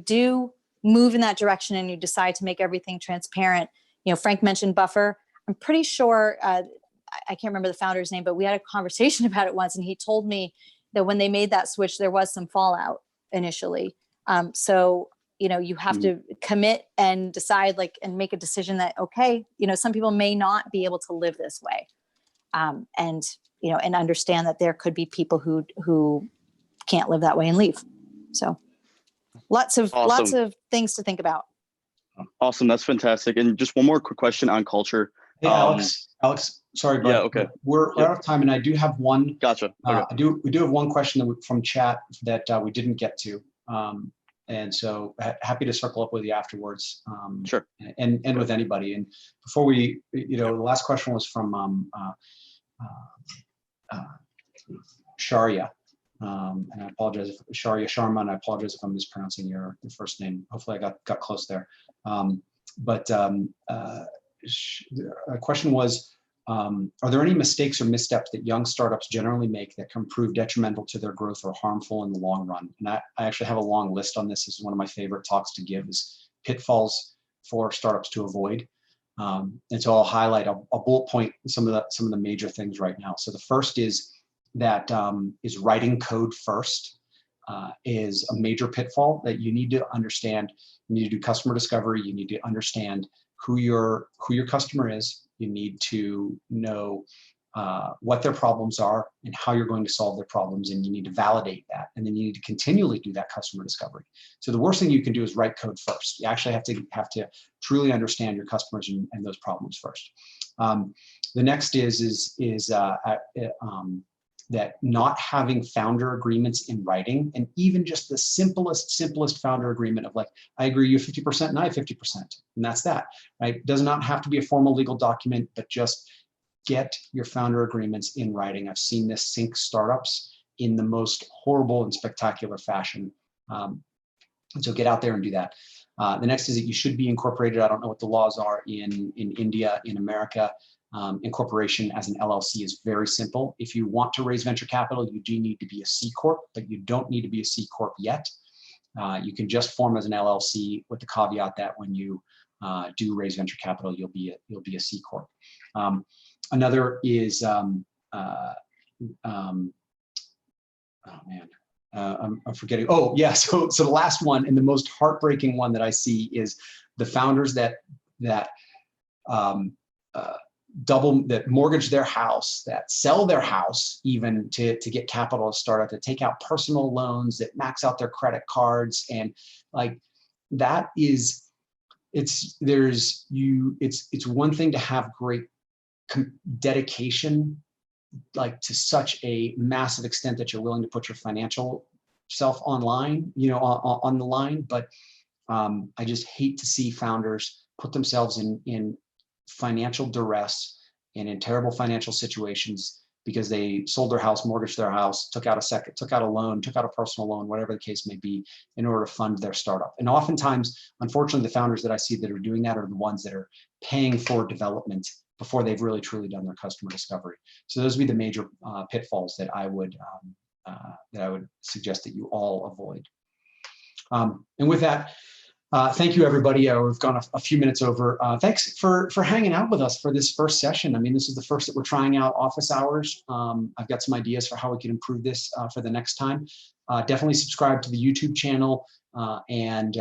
do move in that direction and you decide to make everything transparent, Frank mentioned Buffer. I'm pretty sure, I can't remember the founder's name, but we had a conversation about it once, and he told me that when they made that switch, there was some fallout initially. So you have to commit and decide, and make a decision that, okay, some people may not be able to live this way. And understand that there could be people who can't live that way and leave. So lots of things to think about. Awesome. That's fantastic. And just one more quick question on culture. Hey, Alex, sorry, but okay. We're out of time, and I do have one. Gotcha. Okay. We do have one question from chat that we didn't get to. And so happy to circle up with you afterwards. Sure. And with anybody. And before we, the last question was from Sharia. And I apologize if Sharia Sharma, and I apologize if I'm mispronouncing your first name. Hopefully I got close there. A question was, are there any mistakes or missteps that young startups generally make that can prove detrimental to their growth or harmful in the long run? And I actually have a long list on this. This is one of my favorite talks to give, is pitfalls for startups to avoid. And so I'll highlight, I'll bullet point some of the major things right now. So the first is that is writing code first is a major pitfall that you need to understand. You need to do customer discovery. You need to understand who your customer is. You need to know what their problems are and how you're going to solve their problems, and you need to validate that. And then you need to continually do that customer discovery. So the worst thing you can do is write code first. You actually have to truly understand your customers and those problems first. The next is that not having founder agreements in writing, and even just the simplest founder agreement of like, I agree you 50% and I 50%, and that's that, right? It does not have to be a formal legal document, but just get your founder agreements in writing. I've seen this sink startups in the most horrible and spectacular fashion. And so get out there and do that. The next is that you should be incorporated. I don't know what the laws are in India, in America. Incorporation as an LLC is very simple. If you want to raise venture capital, you do need to be a C Corp, but you don't need to be a C Corp yet. You can just form as an LLC, with the caveat that when you do raise venture capital, you'll be a C Corp. Another is I'm forgetting. Oh yeah, so the last one, and the most heartbreaking one that I see, is the founders that mortgage their house, that sell their house even to get capital to start up, to take out personal loans, that max out their credit cards, and like that is, it's one thing to have great dedication, like to such a massive extent that you're willing to put your financial self online, on the line. But I just hate to see founders put themselves in financial duress and in terrible financial situations because they sold their house, mortgaged their house, took out a loan, took out a personal loan, whatever the case may be, in order to fund their startup. And oftentimes, unfortunately, the founders that I see that are doing that are the ones that are paying for development before they've really truly done their customer discovery. So those would be the major pitfalls that I would suggest that you all avoid. And with that, thank you, everybody. We've gone a few minutes over. Thanks for hanging out with us for this first session. I mean, this is the first that we're trying out office hours. I've got some ideas for how we can improve this for the next time. Definitely subscribe to the YouTube channel and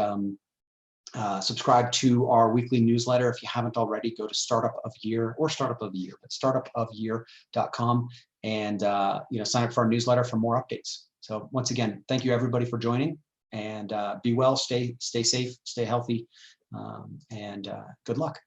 subscribe to our weekly newsletter. If you haven't already, go to Startup of Year, or Startup of the Year, but startupofyear.com, and sign up for our newsletter for more updates. So once again, thank you everybody for joining, and be well, stay safe, stay healthy, and good luck.